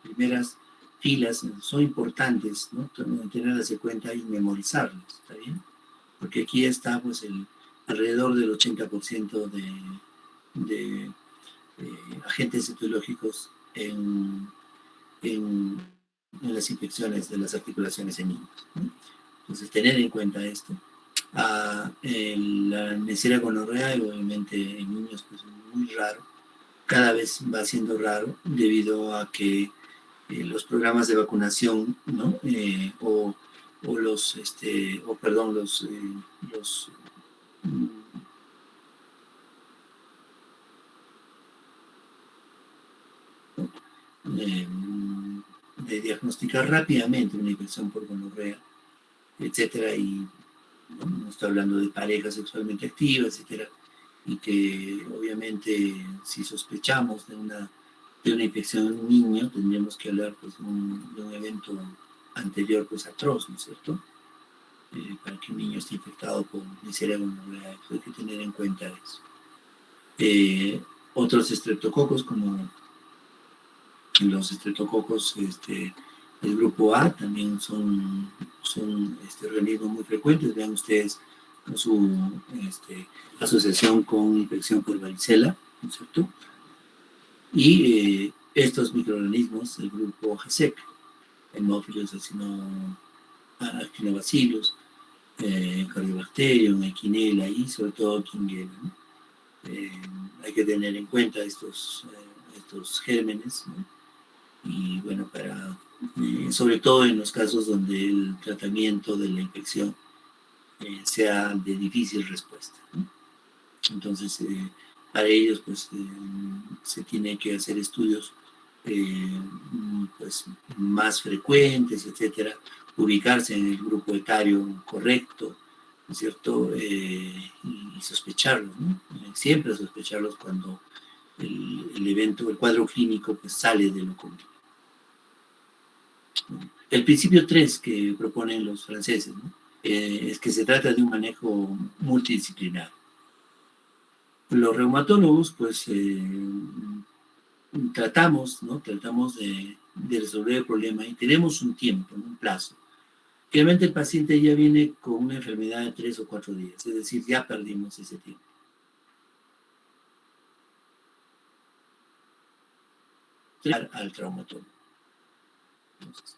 Speaker 1: primeras filas son importantes, ¿no?, tenerlas en cuenta y memorizarlas, ¿está bien? Porque aquí está pues alrededor del 80% de agentes etiológicos en en las infecciones de las articulaciones en niños, ¿no? Entonces, tener en cuenta esto. La Neisseria gonorrea, obviamente en niños, pues es muy raro. Cada vez va siendo raro debido a que los programas de vacunación, ¿no? O los, o perdón, los eh, de diagnosticar rápidamente una infección por gonorrea, etcétera, y no estoy hablando de parejas sexualmente activas, etcétera, y que obviamente si sospechamos de una infección en un niño, tendríamos que hablar pues, de un evento anterior pues atroz, ¿no es cierto? Para que un niño esté infectado por Neisseria gonorrhoeae, hay que tener en cuenta eso. Otros estreptococos como los estreptococos del grupo A también son organismos muy frecuentes. Vean ustedes su asociación con infección por varicela, ¿no es cierto? Y estos microorganismos del grupo GSEC, Haemophilus actinobacillus, Cardiobacterium, Echinella y sobre todo Klebsiella, ¿no? Hay que tener en cuenta estos gérmenes, ¿no? Y bueno, sobre todo en los casos donde el tratamiento de la infección sea de difícil respuesta, ¿no? Entonces, para ellos, pues, se tiene que hacer estudios pues, más frecuentes, etcétera, ubicarse en el grupo etario correcto, ¿no es cierto? Y sospecharlos, ¿no? Siempre sospecharlos cuando el evento, el cuadro clínico, pues sale de lo común. El principio 3 que proponen los franceses, ¿no? Es que se trata de un manejo multidisciplinario. Los reumatólogos, pues, tratamos, ¿no? Tratamos de resolver el problema y tenemos un tiempo, un plazo. Realmente el paciente ya viene con una enfermedad de 3 o 4 días, es decir, ya perdimos ese tiempo. Al traumatólogo. Entonces,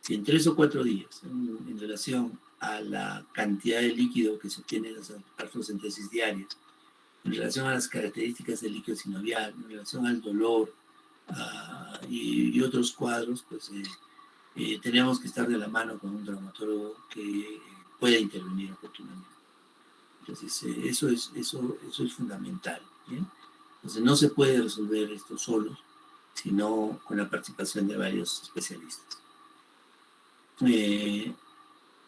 Speaker 1: si en 3 o 4 días, en relación a la cantidad de líquido que se obtiene en las artrocentesis diarias, en relación a las características del líquido sinovial, en relación al dolor y otros cuadros, pues tenemos que estar de la mano con un traumatólogo que pueda intervenir oportunamente. Entonces, eso es fundamental, ¿bien? Entonces, no se puede resolver esto solo, sino con la participación de varios especialistas.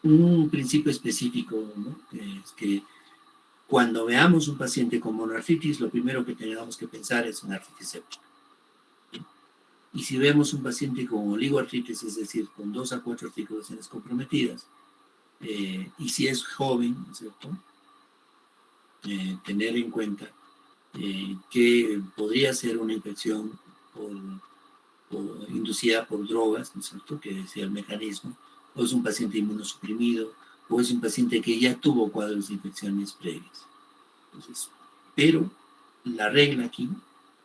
Speaker 1: Un principio específico, ¿no? Es que cuando veamos un paciente con monoartritis, lo primero que tenemos que pensar es en artritis séptica. Y si vemos un paciente con oligoartritis, es decir, con 2 a 4 articulaciones comprometidas, y si es joven, ¿no es cierto? Tener en cuenta que podría ser una infección inducida por drogas, ¿no es cierto? Que sea el mecanismo, o es un paciente inmunosuprimido, o es un paciente que ya tuvo cuadros de infecciones previas. Entonces, pero la regla aquí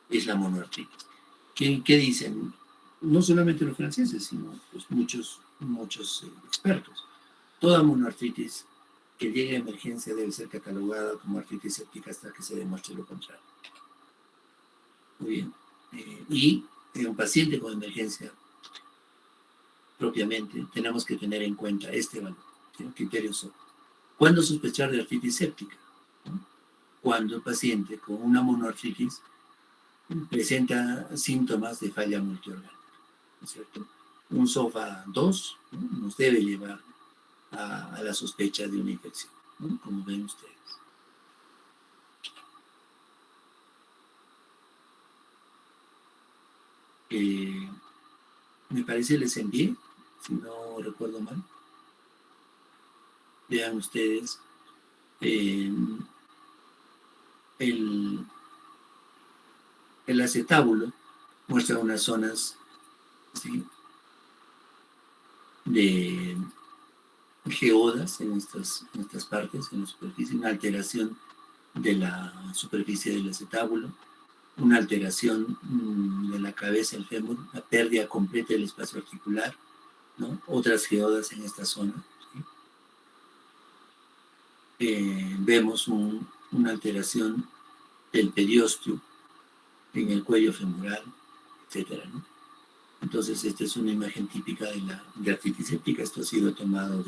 Speaker 1: es la monoartritis. ¿Qué dicen? No solamente los franceses, sino pues, muchos expertos. Toda monoartritis que llegue a emergencia debe ser catalogada como artritis séptica hasta que se demuestre lo contrario. Muy bien. Y en un paciente con emergencia, propiamente, tenemos que tener en cuenta este valor, criterios son. ¿Cuándo sospechar de artritis séptica? ¿No? Cuando el paciente con una monoartritis presenta síntomas de falla multiorgánica, ¿no es cierto? Un SOFA 2, ¿no? Nos debe llevar a la sospecha de una infección, ¿no? Como ven ustedes. Me parece les envié, si no recuerdo mal. Vean ustedes el acetábulo muestra unas zonas, ¿sí?, de geodas en estas partes, en la superficie, una alteración de la superficie del acetábulo, una alteración de la cabeza, el fémur, la pérdida completa del espacio articular, ¿no? Otras geodas en esta zona. ¿Sí? Vemos una alteración del periósteo en el cuello femoral, etcétera, ¿no? Entonces, esta es una imagen típica de artritis séptica. Esto ha sido tomado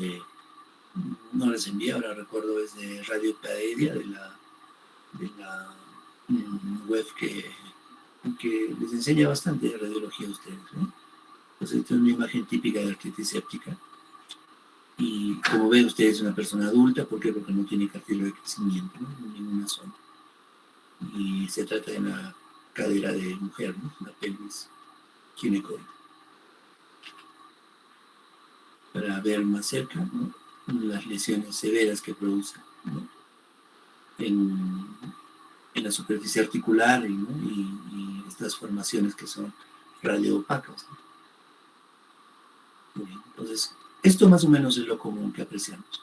Speaker 1: no les envié, ahora recuerdo, es de Radio Paedia, de la web que les enseña bastante de radiología a ustedes, ¿no? Entonces, esta es una imagen típica de artritis séptica. Y como ven ustedes, es una persona adulta. ¿Por qué? Porque no tiene cartílago de crecimiento, ¿no? En ninguna zona. Y se trata de una cadera de mujer, ¿no? Una pelvis ginecoide. Para ver más cerca, ¿no? Las lesiones severas que produce, ¿no? en la superficie articular, ¿no? y estas formaciones que son radioopacas, ¿no? Muy bien. Entonces, esto más o menos es lo común que apreciamos.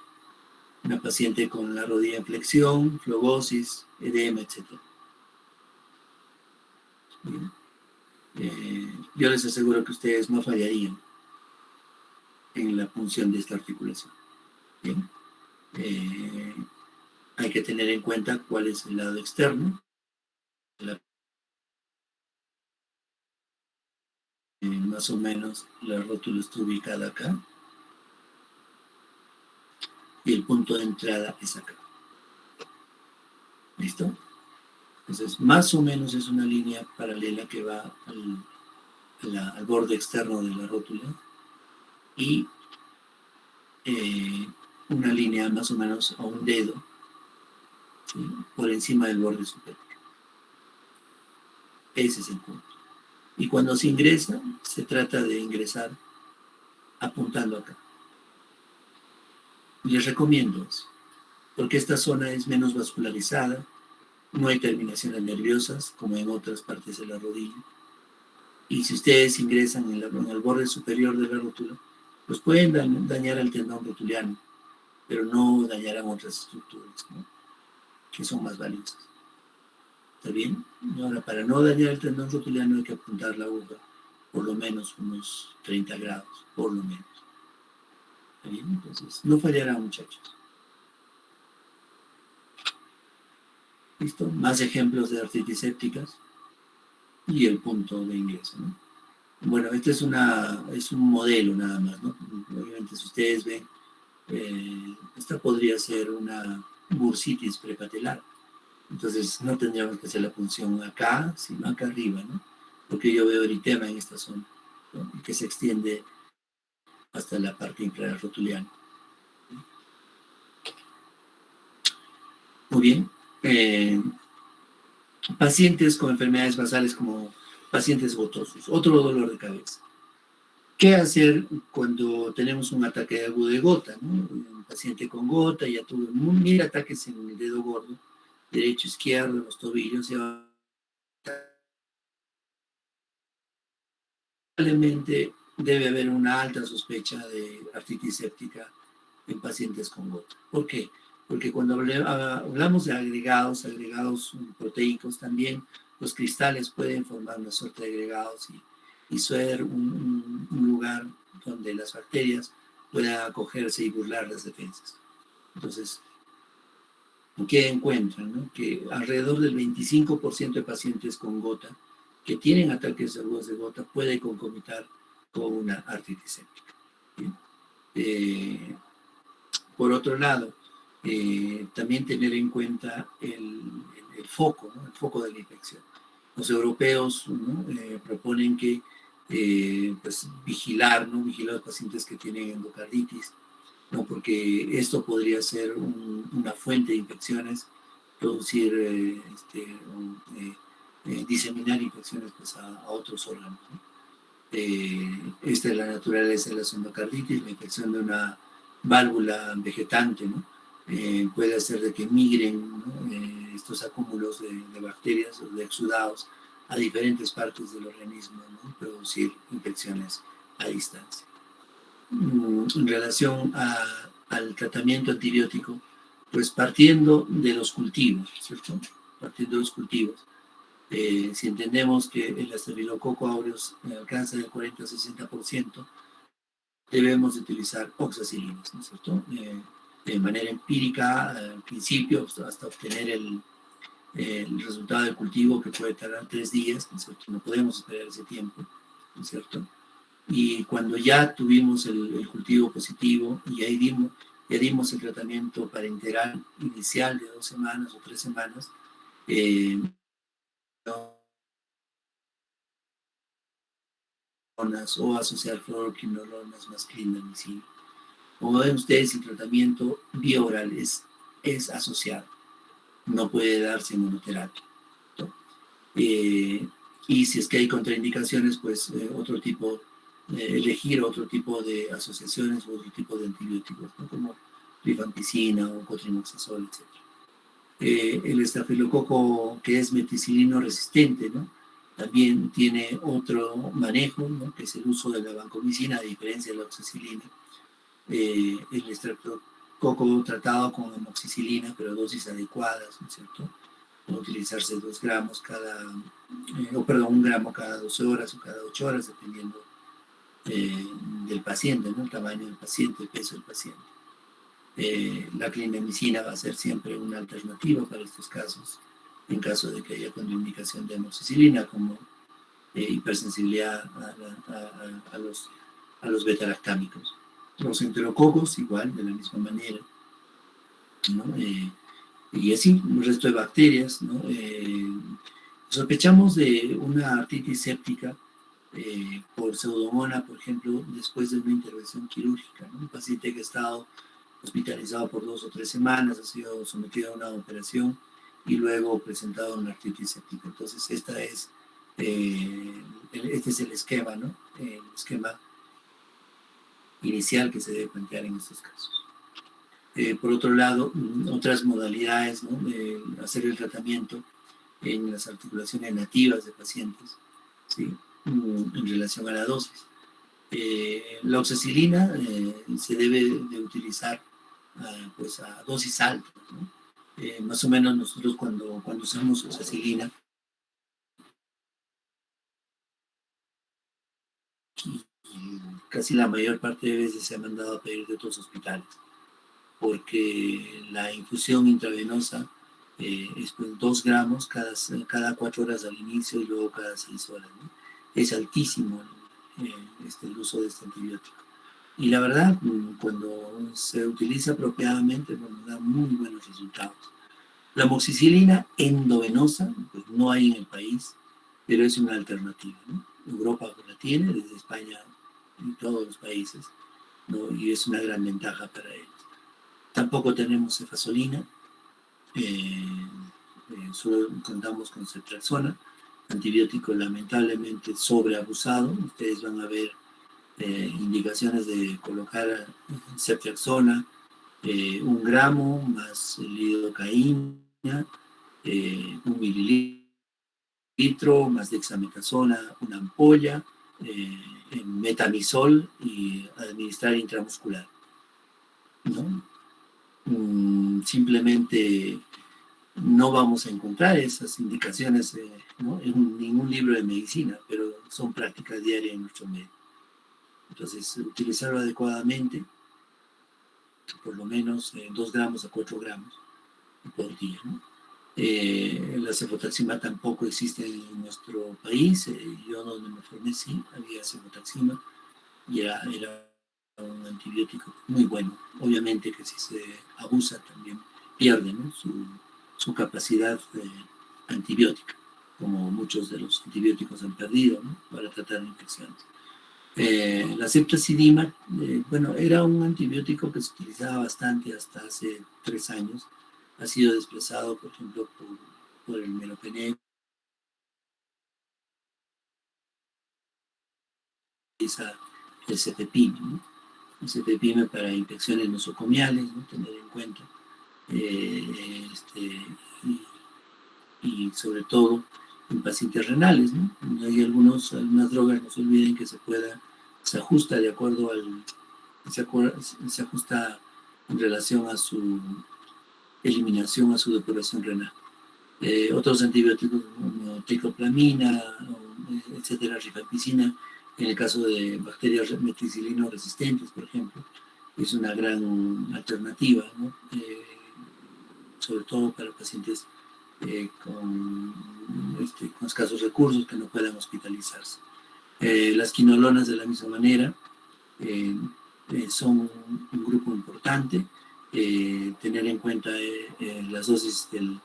Speaker 1: Una paciente con la rodilla en flexión, flogosis, edema, etc. Bien. Yo les aseguro que ustedes no fallarían en la punción de esta articulación. Bien. Hay que tener en cuenta cuál es el lado externo. Más o menos la rótula está ubicada acá y el punto de entrada es acá. ¿Listo? Entonces, más o menos es una línea paralela que va al borde externo de la rótula y una línea más o menos a un dedo, ¿sí? Por encima del borde superior. Ese es el punto. Y cuando se ingresa, se trata de ingresar apuntando acá. Les recomiendo eso, porque esta zona es menos vascularizada, no hay terminaciones nerviosas como en otras partes de la rodilla. Y si ustedes ingresan en el borde superior de la rótula, pues pueden dañar el tendón rotuliano, pero no dañarán otras estructuras, ¿no? Que son más valiosas. ¿Está bien? Y ahora, para no dañar el tendón rotuliano hay que apuntar la aguja por lo menos unos 30 grados, por lo menos. ¿Está bien? Entonces, no fallará, muchachos. ¿Listo? Más ejemplos de artritis sépticas y el punto de ingreso, ¿no? Bueno, este es un modelo nada más, ¿no? Obviamente, si ustedes ven, esta podría ser una bursitis prepatelar. Entonces, no tendríamos que hacer la punción acá, sino acá arriba, ¿no? Porque yo veo eritema en esta zona, ¿no? Que se extiende hasta la parte infrarrotuliana. Muy bien. Pacientes con enfermedades basales como pacientes gotosos, otro dolor de cabeza. ¿Qué hacer cuando tenemos un ataque agudo de gota, ¿no? Un paciente con gota ya tuvo 1000 ataques en el dedo gordo, derecho, izquierdo, en los tobillos. Probablemente debe haber una alta sospecha de artritis séptica en pacientes con gota. ¿Por qué? Porque cuando hablamos de agregados proteicos también, los cristales pueden formar una suerte de agregados y ser un lugar donde las bacterias puedan acogerse y burlar las defensas. Entonces, ¿qué encuentran? ¿No? Que alrededor del 25% de pacientes con gota que tienen ataques agudos de gota puede concomitar con una artritis séptica. Por otro lado, también tener en cuenta el foco, ¿no? El foco de la infección. Los europeos, ¿no? Proponen que pues, vigilar a los pacientes que tienen endocarditis, ¿no? Porque esto podría ser una fuente de infecciones, producir, diseminar infecciones pues, a otros órganos, ¿no? Esta es la naturaleza de la endocarditis, la infección de una válvula vegetante, ¿no? Puede hacer de que migren, ¿no? Estos acúmulos de bacterias o de exudados a diferentes partes del organismo, ¿no? Producir infecciones a distancia. En relación al tratamiento antibiótico, pues partiendo de los cultivos, ¿cierto? Partiendo de los cultivos. Si entendemos que el Staphylococcus aureus alcanza del 40 al 60%, debemos utilizar oxacilinas, ¿no es cierto? De manera empírica, al principio, hasta obtener el resultado del cultivo, que puede tardar 3 días, ¿no es cierto? No podemos esperar ese tiempo, ¿no es cierto? Y cuando ya tuvimos el cultivo positivo y ya dimos el tratamiento parenteral inicial de 2 semanas o 3 semanas, o asociar fluoroquinolonas más clindamicina. Como ven ustedes, el tratamiento bioral es asociado, no puede darse monoterapia, ¿no? Y si es que hay contraindicaciones, pues elegir otro tipo de asociaciones u otro tipo de antibióticos, ¿no? Como rifampicina o cotrimoxazol, etc. El estafilococo, que es meticilino resistente, ¿no? También tiene otro manejo, ¿no? Que es el uso de la vancomicina, a diferencia de la oxacilina. El estreptococo tratado con amoxicilina, pero dosis adecuadas, ¿no es cierto? Puede utilizarse 2 gramos perdón, 1 gramo cada 12 horas o cada 8 horas, dependiendo del paciente, ¿no? El tamaño del paciente, el peso del paciente. La clindamicina va a ser siempre una alternativa para estos casos, en caso de que haya contraindicación de amoxicilina, como hipersensibilidad a los beta-lactámicos. Los enterococos, igual, de la misma manera, ¿no? Y así, el resto de bacterias, ¿no? Sospechamos de una artritis séptica por pseudomonas, por ejemplo, después de una intervención quirúrgica, ¿no? Un paciente que ha estado hospitalizado por 2 o 3 semanas, ha sido sometido a una operación y luego presentado una artritis séptica. Entonces, este es el esquema, ¿no? El esquema inicial que se debe plantear en estos casos. Por otro lado, otras modalidades, ¿no? De hacer el tratamiento en las articulaciones nativas de pacientes, ¿sí? En relación a la dosis. La oxacilina se debe de utilizar pues a dosis altas, ¿no? Más o menos nosotros cuando usamos oxacilina, casi la mayor parte de veces se ha mandado a pedir de otros hospitales, porque la infusión intravenosa es pues 2 gramos cada 4 horas al inicio y luego cada 6 horas, ¿no? Es altísimo el uso de este antibiótico. Y la verdad, cuando se utiliza apropiadamente, bueno, da muy buenos resultados. La amoxicilina endovenosa, pues no hay en el país, pero es una alternativa, ¿no? Europa la tiene, desde España y todos los países, ¿no? Y es una gran ventaja para ellos. Tampoco tenemos cefazolina, solo contamos con ceftriaxona, antibiótico lamentablemente sobreabusado. Ustedes van a ver indicaciones de colocar ceftriaxona, 1 gramo más lidocaína, 1 mililitro más dexametasona, una ampolla, metamizol y administrar intramuscular, ¿no? Simplemente no vamos a encontrar esas indicaciones, ¿no? En ningún libro de medicina, pero son prácticas diarias en nuestro medio. Entonces, utilizarlo adecuadamente, por lo menos 2 gramos a 4 gramos por día, ¿no? La cefotaxima tampoco existe en nuestro país. Yo donde me formé sí, había cefotaxima y era un antibiótico muy bueno. Obviamente que si se abusa también pierde, ¿no? su capacidad antibiótica, como muchos de los antibióticos han perdido, ¿no? Para tratar infecciones. La ceftazidima, bueno, era un antibiótico que se utilizaba bastante hasta hace 3 años. Ha sido desplazado, por ejemplo, por el meropenem, el cefepime, ¿no? El cefepime para infecciones nosocomiales, ¿no? Tener en cuenta. Y sobre todo en pacientes renales, ¿no? Hay algunas drogas, no se olviden que se ajusta de acuerdo se ajusta en relación a su eliminación, a su depuración renal. Otros antibióticos como tricoplamina, etcétera, rifampicina, En el caso de bacterias meticilino resistentes, por ejemplo, es una gran alternativa, ¿no? Sobre todo para pacientes con escasos recursos que no puedan hospitalizarse. Las quinolonas de la misma manera son un grupo importante. Tener en cuenta las dosis del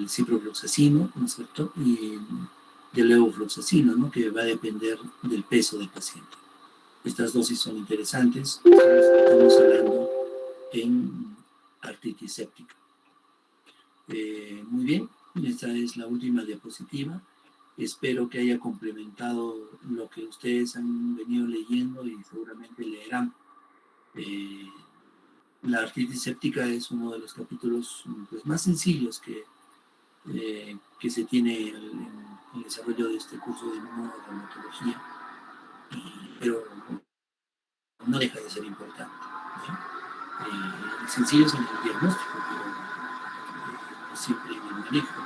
Speaker 1: ciprofloxacino, ¿no es cierto? Y del levofloxacino, ¿no? Que va a depender del peso del paciente. Estas dosis son interesantes. Estamos hablando en artritis séptica. Muy bien, esta es la última diapositiva. Espero que haya complementado lo que ustedes han venido leyendo y seguramente leerán. La artritis séptica es uno de los capítulos pues, más sencillos que se tiene en el desarrollo de este curso de inmunorreumatología, pero no deja de ser importante, ¿no? Sencillos en el diagnóstico, pero siempre en el manejo.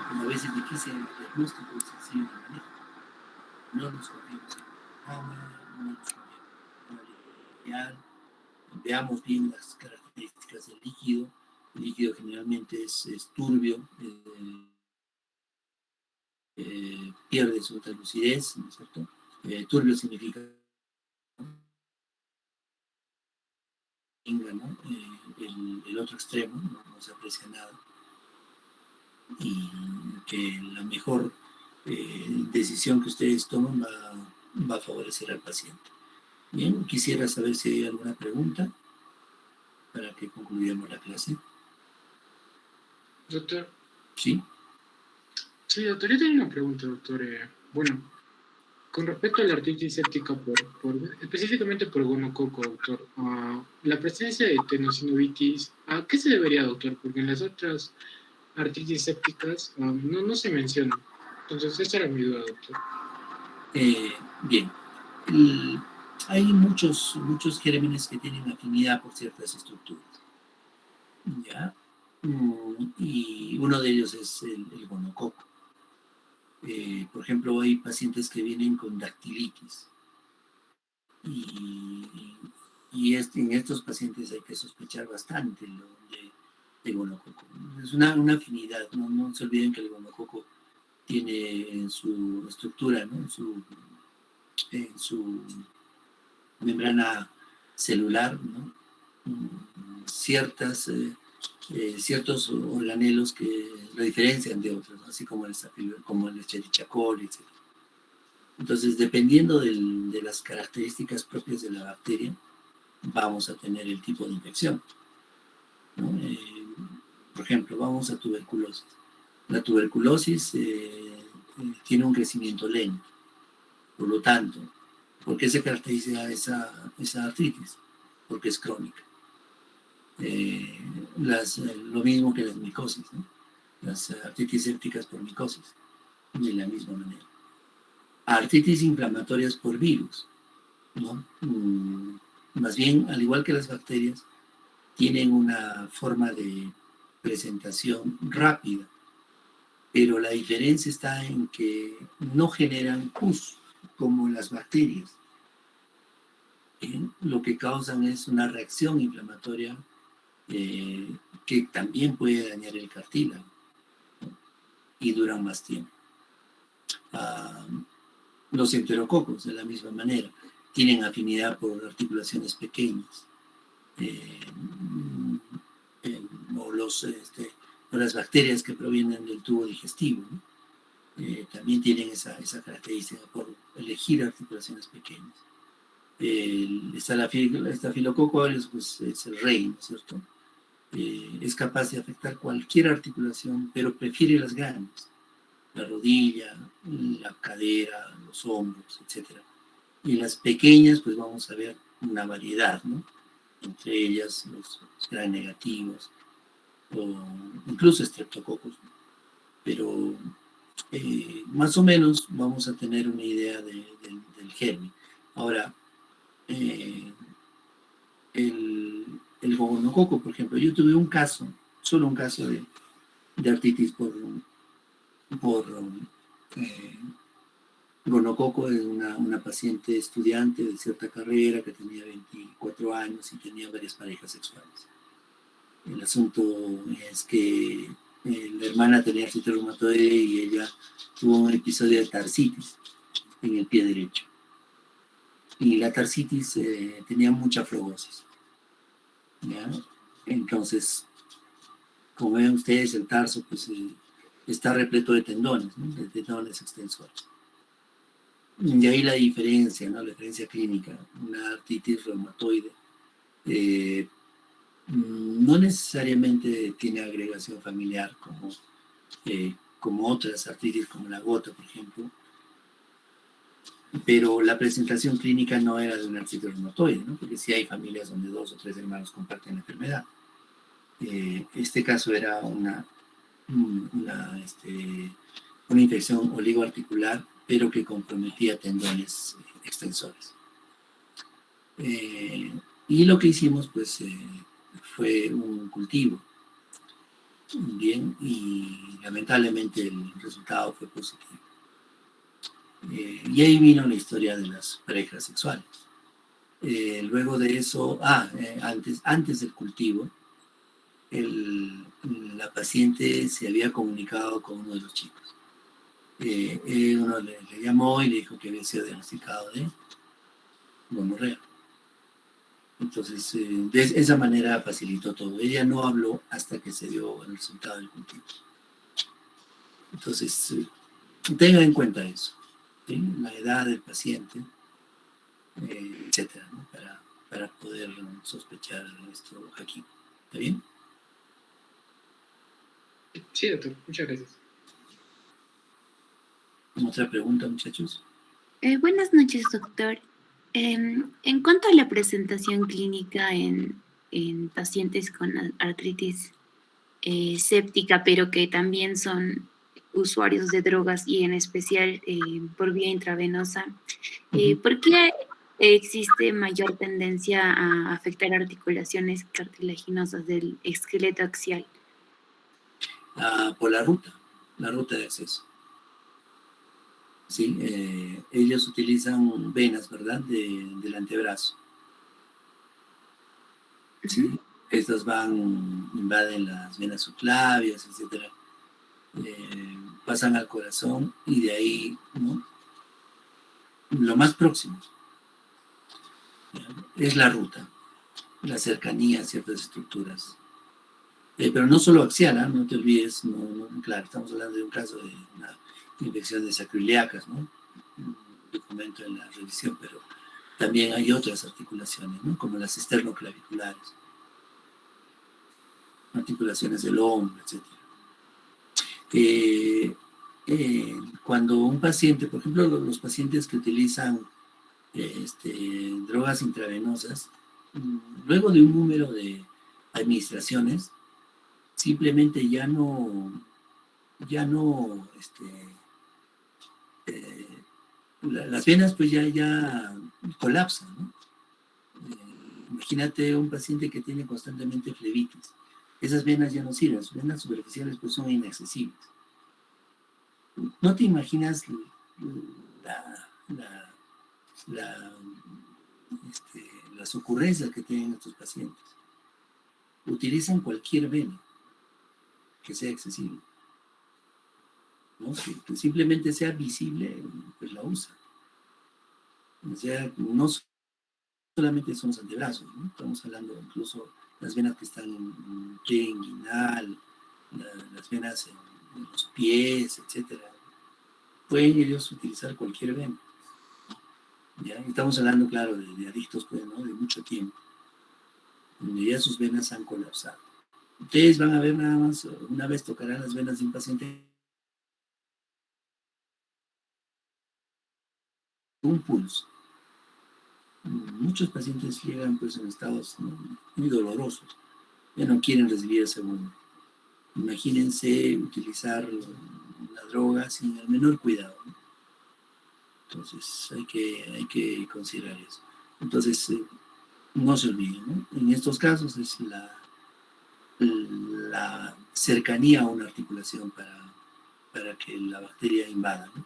Speaker 1: A veces difícil en el diagnóstico y sencillo en el manejo. No nos confiemos en la cámara, no nos confiemos en la veamos bien las características del líquido. El líquido generalmente es turbio, pierde su translucidez, ¿no es cierto? Turbio significa ¿no? El otro extremo, no se aprecia nada. Y que la mejor decisión que ustedes toman va a favorecer al paciente. Bien, quisiera saber si hay alguna pregunta para que concluyamos la clase.
Speaker 2: Doctor.
Speaker 1: ¿Sí?
Speaker 2: Sí, doctor, yo tengo una pregunta, doctor. Bueno, con respecto a la artritis séptica, específicamente por gonococo, doctor, la presencia de tenosinovitis, ¿a qué se debería, doctor? Porque en las otras artritis sépticas no se menciona. Entonces, esa era mi duda, doctor.
Speaker 1: Bien. Hay muchos gérmenes que tienen afinidad por ciertas estructuras. ¿Ya? Y uno de ellos es el gonococo. Por ejemplo, hay pacientes que vienen con dactilitis. Y en estos pacientes hay que sospechar bastante de gonococo. Es una afinidad, no se olviden que el gonococo tiene en su estructura, ¿no? en su membrana celular, ¿no? Ciertos organelos que lo diferencian de otros, ¿no? Así como el Escherichia coli, etc. Entonces, dependiendo de las características propias de la bacteria, vamos a tener el tipo de infección, ¿no? Por ejemplo, vamos a tuberculosis. La tuberculosis tiene un crecimiento lento. Por lo tanto, ¿por qué se caracteriza esa artritis? Porque es crónica. Lo mismo que las micosis, ¿no? Las artritis sépticas por micosis, de la misma manera. Artritis inflamatorias por virus, ¿no? Más bien, al igual que las bacterias, tienen una forma de presentación rápida, pero la diferencia está en que no generan pus como las bacterias. Lo que causan es una reacción inflamatoria que también puede dañar el cartílago, ¿no? Y duran más tiempo. Los enterococos, de la misma manera, tienen afinidad por articulaciones pequeñas. O las bacterias que provienen del tubo digestivo, ¿no? También tienen esa característica por elegir articulaciones pequeñas. Estafilococo aureus, pues es el rey, ¿no es cierto? Es capaz de afectar cualquier articulación, pero prefiere las grandes, la rodilla, la cadera, los hombros, etc. Y las pequeñas, pues vamos a ver una variedad, ¿no? Entre ellas los gram negativos, o incluso estreptococos, ¿no? Pero más o menos vamos a tener una idea del germen. Ahora, el gonococo, por ejemplo, yo tuve solo un caso de artritis por Gonococo es una paciente estudiante de cierta carrera que tenía 24 años y tenía varias parejas sexuales. El asunto es que la hermana tenía artritis reumatoide y ella tuvo un episodio de tarsitis en el pie derecho. Y la tarsitis tenía mucha flebosis, ¿ya? Entonces, como ven ustedes, el tarso pues, está repleto de tendones, ¿no? De tendones extensores. Y ahí la diferencia, ¿no? La diferencia clínica. Una artritis reumatoide no necesariamente tiene agregación familiar como otras artritis, como la gota, por ejemplo, pero la presentación clínica no era de una artritis reumatoide, ¿no? Porque sí hay familias donde 2 o 3 hermanos comparten la enfermedad. Este caso era una infección oligoarticular, pero que comprometía tendones extensores. Y lo que hicimos, pues, fue un cultivo. Bien, y lamentablemente el resultado fue positivo. Y ahí vino la historia de las parejas sexuales. Luego de eso, antes del cultivo, la paciente se había comunicado con uno de los chicos. Uno le llamó y le dijo que había sido diagnosticado de gonorrea. Entonces, de esa manera facilitó todo. Ella no habló hasta que se dio el resultado del cultivo. Entonces, tenga en cuenta eso, ¿sí? La edad del paciente, etcétera, ¿no? Para poder sospechar esto aquí. ¿Está bien?
Speaker 2: Sí, doctor, muchas gracias.
Speaker 1: ¿Otra pregunta, muchachos?
Speaker 3: Buenas noches, doctor. En cuanto a la presentación clínica en pacientes con artritis séptica, pero que también son usuarios de drogas y en especial por vía intravenosa, ¿por qué existe mayor tendencia a afectar articulaciones cartilaginosas del esqueleto axial?
Speaker 1: Por la ruta de acceso. Sí, ellos utilizan venas, ¿verdad? Del antebrazo. Sí, estas invaden las venas subclavias, etcétera. Pasan al corazón y de ahí, ¿no? Lo más próximo, ¿ya? Es la ruta, la cercanía a ciertas estructuras. Pero no solo axial, ¿eh? No te olvides, claro, estamos hablando de un caso de una infección de sacroiliacas, ¿no? Un documento en la revisión, pero también hay otras articulaciones, ¿no? Como las esternoclaviculares, articulaciones del hombro, etc. Cuando un paciente, por ejemplo, los pacientes que utilizan drogas intravenosas, luego de un número de administraciones, simplemente ya no las venas pues ya colapsan, ¿no? Imagínate un paciente que tiene constantemente flebitis. Esas venas ya no sirven, sus venas superficiales pues son inaccesibles. No te imaginas las ocurrencias que tienen estos pacientes. Utilizan cualquier vena que sea accesible, ¿no? Que simplemente sea visible, pues la usa. O sea, no solamente son los antebrazos, ¿no? Estamos hablando incluso las venas que están en pie inguinal, las venas en los pies, etcétera. Pueden ellos utilizar cualquier vena. ¿Ya? Estamos hablando, claro, de adictos, pues, ¿no? De mucho tiempo, donde ya sus venas han colapsado. Ustedes van a ver nada más, una vez tocarán las venas de un paciente un pulso. Muchos pacientes llegan pues en estados, ¿no? Muy dolorosos, ya no quieren recibir ese segundo. Imagínense utilizar la droga sin el menor cuidado, ¿no? Entonces hay que considerar eso. Entonces no se olviden, ¿no? En estos casos es la cercanía a una articulación para que la bacteria invada, ¿no?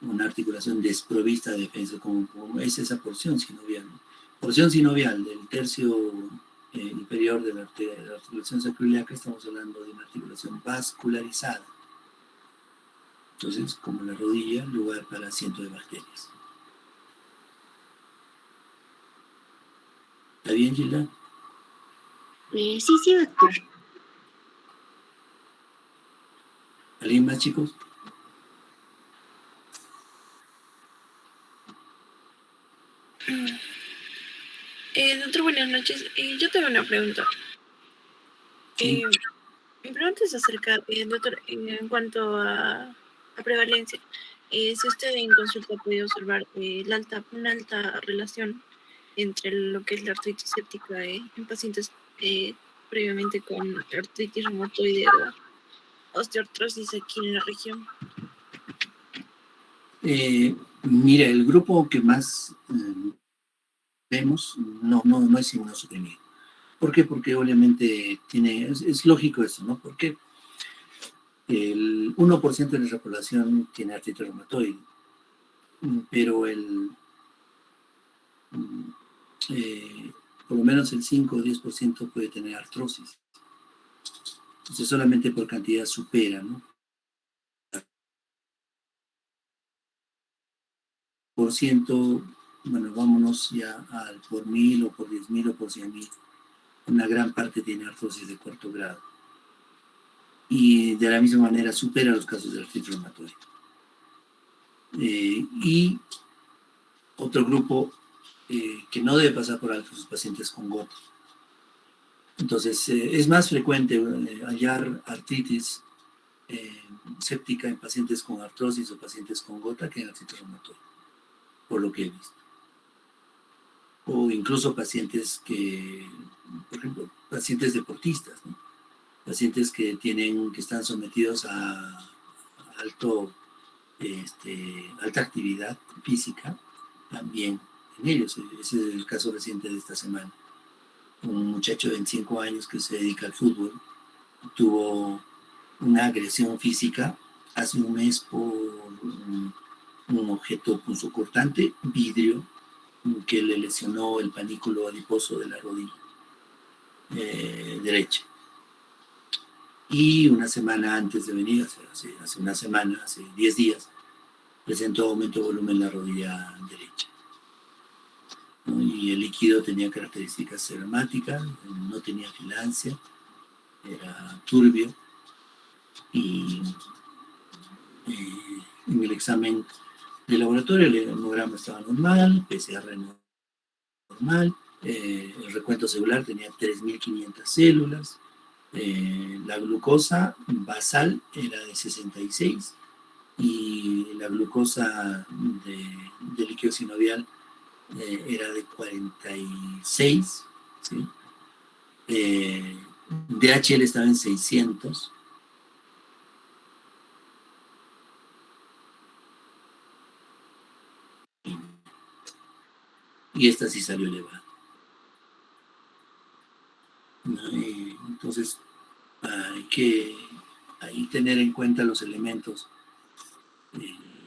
Speaker 1: una articulación desprovista de defensa, como es esa porción sinovial, ¿no? Porción sinovial del tercio inferior de la articulación sacroiliaca, estamos hablando de una articulación vascularizada. Entonces, como la rodilla, lugar para asiento de bacterias. ¿Está bien, Gilda?
Speaker 3: Sí, doctor.
Speaker 1: ¿Alguien más, chicos?
Speaker 4: Doctor, buenas noches. Yo tengo una pregunta.
Speaker 1: Sí.
Speaker 4: Mi pregunta es acerca, doctor, en cuanto a prevalencia. Si usted en consulta ha podido observar una alta relación entre lo que es la artritis séptica en pacientes previamente con artritis reumatoide o osteoartrosis aquí en la región.
Speaker 1: Mira, el grupo que más vemos no es inmunosuprimido. ¿Por qué? Porque obviamente es lógico eso, ¿no? Porque el 1% de nuestra población tiene artritis reumatoide, pero por lo menos el 5 o 10% puede tener artrosis. Entonces solamente por cantidad supera, ¿no? Por ciento, bueno, vámonos ya al por 1000 o por 10.000 o por 100.000. Una gran parte tiene artrosis de cuarto grado. Y de la misma manera supera los casos de artritis reumatoide. Y otro grupo que no debe pasar por alto sus pacientes con gota. Entonces, es más frecuente hallar artritis séptica en pacientes con artrosis o pacientes con gota que en artritis reumatoide, por lo que he visto. O incluso pacientes por ejemplo, pacientes deportistas, ¿no? Pacientes que están sometidos a alta actividad física, también en ellos. Ese es el caso reciente de esta semana. Un muchacho de 25 años que se dedica al fútbol tuvo una agresión física hace un mes por un objeto punzocortante, vidrio, que le lesionó el panículo adiposo de la rodilla derecha. Y una semana antes de venir, hace una semana, hace 10 días, presentó aumento de volumen en la rodilla derecha, ¿no? Y el líquido tenía características ceremáticas, no tenía filancia, era turbio, y en el examen de laboratorio el hemograma estaba normal, PCR normal, el recuento celular tenía 3.500 células, la glucosa basal era de 66 y la glucosa de líquido sinovial era de 46, ¿sí? DHL estaba en 600. Y esta sí salió elevada. Entonces, hay que tener en cuenta los elementos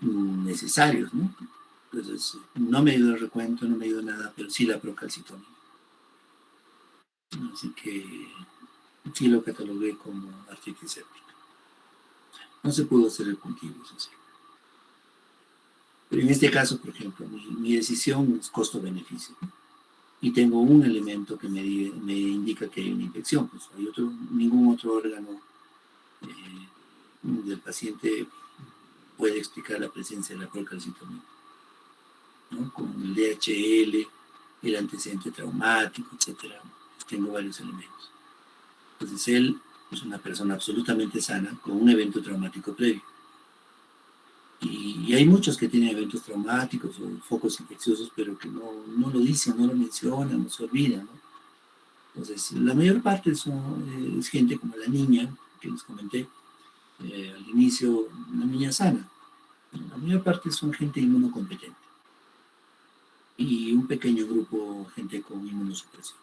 Speaker 1: necesarios, ¿no? Entonces, no me dio el recuento, no me dio nada, pero sí la procalcitonía. Así que sí lo catalogué como artritis séptica. No se pudo hacer el cultivo, eso sí. Pero en este caso, por ejemplo, mi decisión es costo-beneficio, ¿no? Y tengo un elemento que me indica que hay una infección, pues ningún otro órgano del paciente puede explicar la presencia de la procalcitonía, ¿no? Con el DHL, el antecedente traumático, etcétera. Tengo varios elementos. Entonces él es una persona absolutamente sana con un evento traumático previo. Y hay muchos que tienen eventos traumáticos o focos infecciosos, pero que no lo dicen, no lo mencionan, no se olvidan, ¿no? Entonces, la mayor parte es gente como la niña que les comenté al inicio, una niña sana. La mayor parte son gente inmunocompetente. Y un pequeño grupo, gente con inmunosupresión.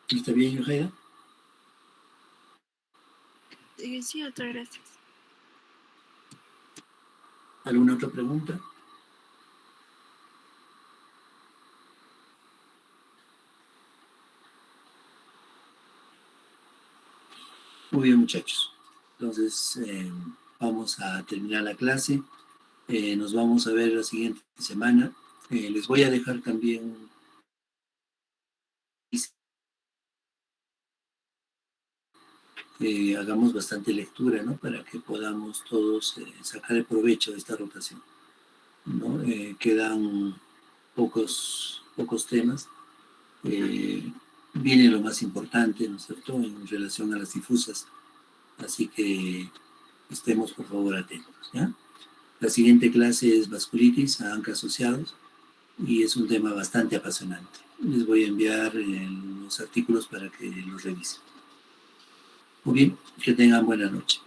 Speaker 1: ¿Está bien, Yohaira?
Speaker 4: Sí, doctor, gracias.
Speaker 1: ¿Alguna otra pregunta? Muy bien, muchachos. Entonces, vamos a terminar la clase. Nos vamos a ver la siguiente semana. Les voy a dejar también hagamos bastante lectura, ¿no? Para que podamos todos sacar el provecho de esta rotación, ¿no? Quedan pocos temas. Viene lo más importante, ¿no es cierto?, en relación a las difusas. Así que estemos, por favor, atentos, ¿ya? La siguiente clase es vasculitis a ANCA asociados y es un tema bastante apasionante. Les voy a enviar los artículos para que los revisen. Muy bien, que tengan buena noche.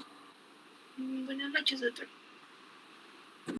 Speaker 4: Buenas noches, doctor.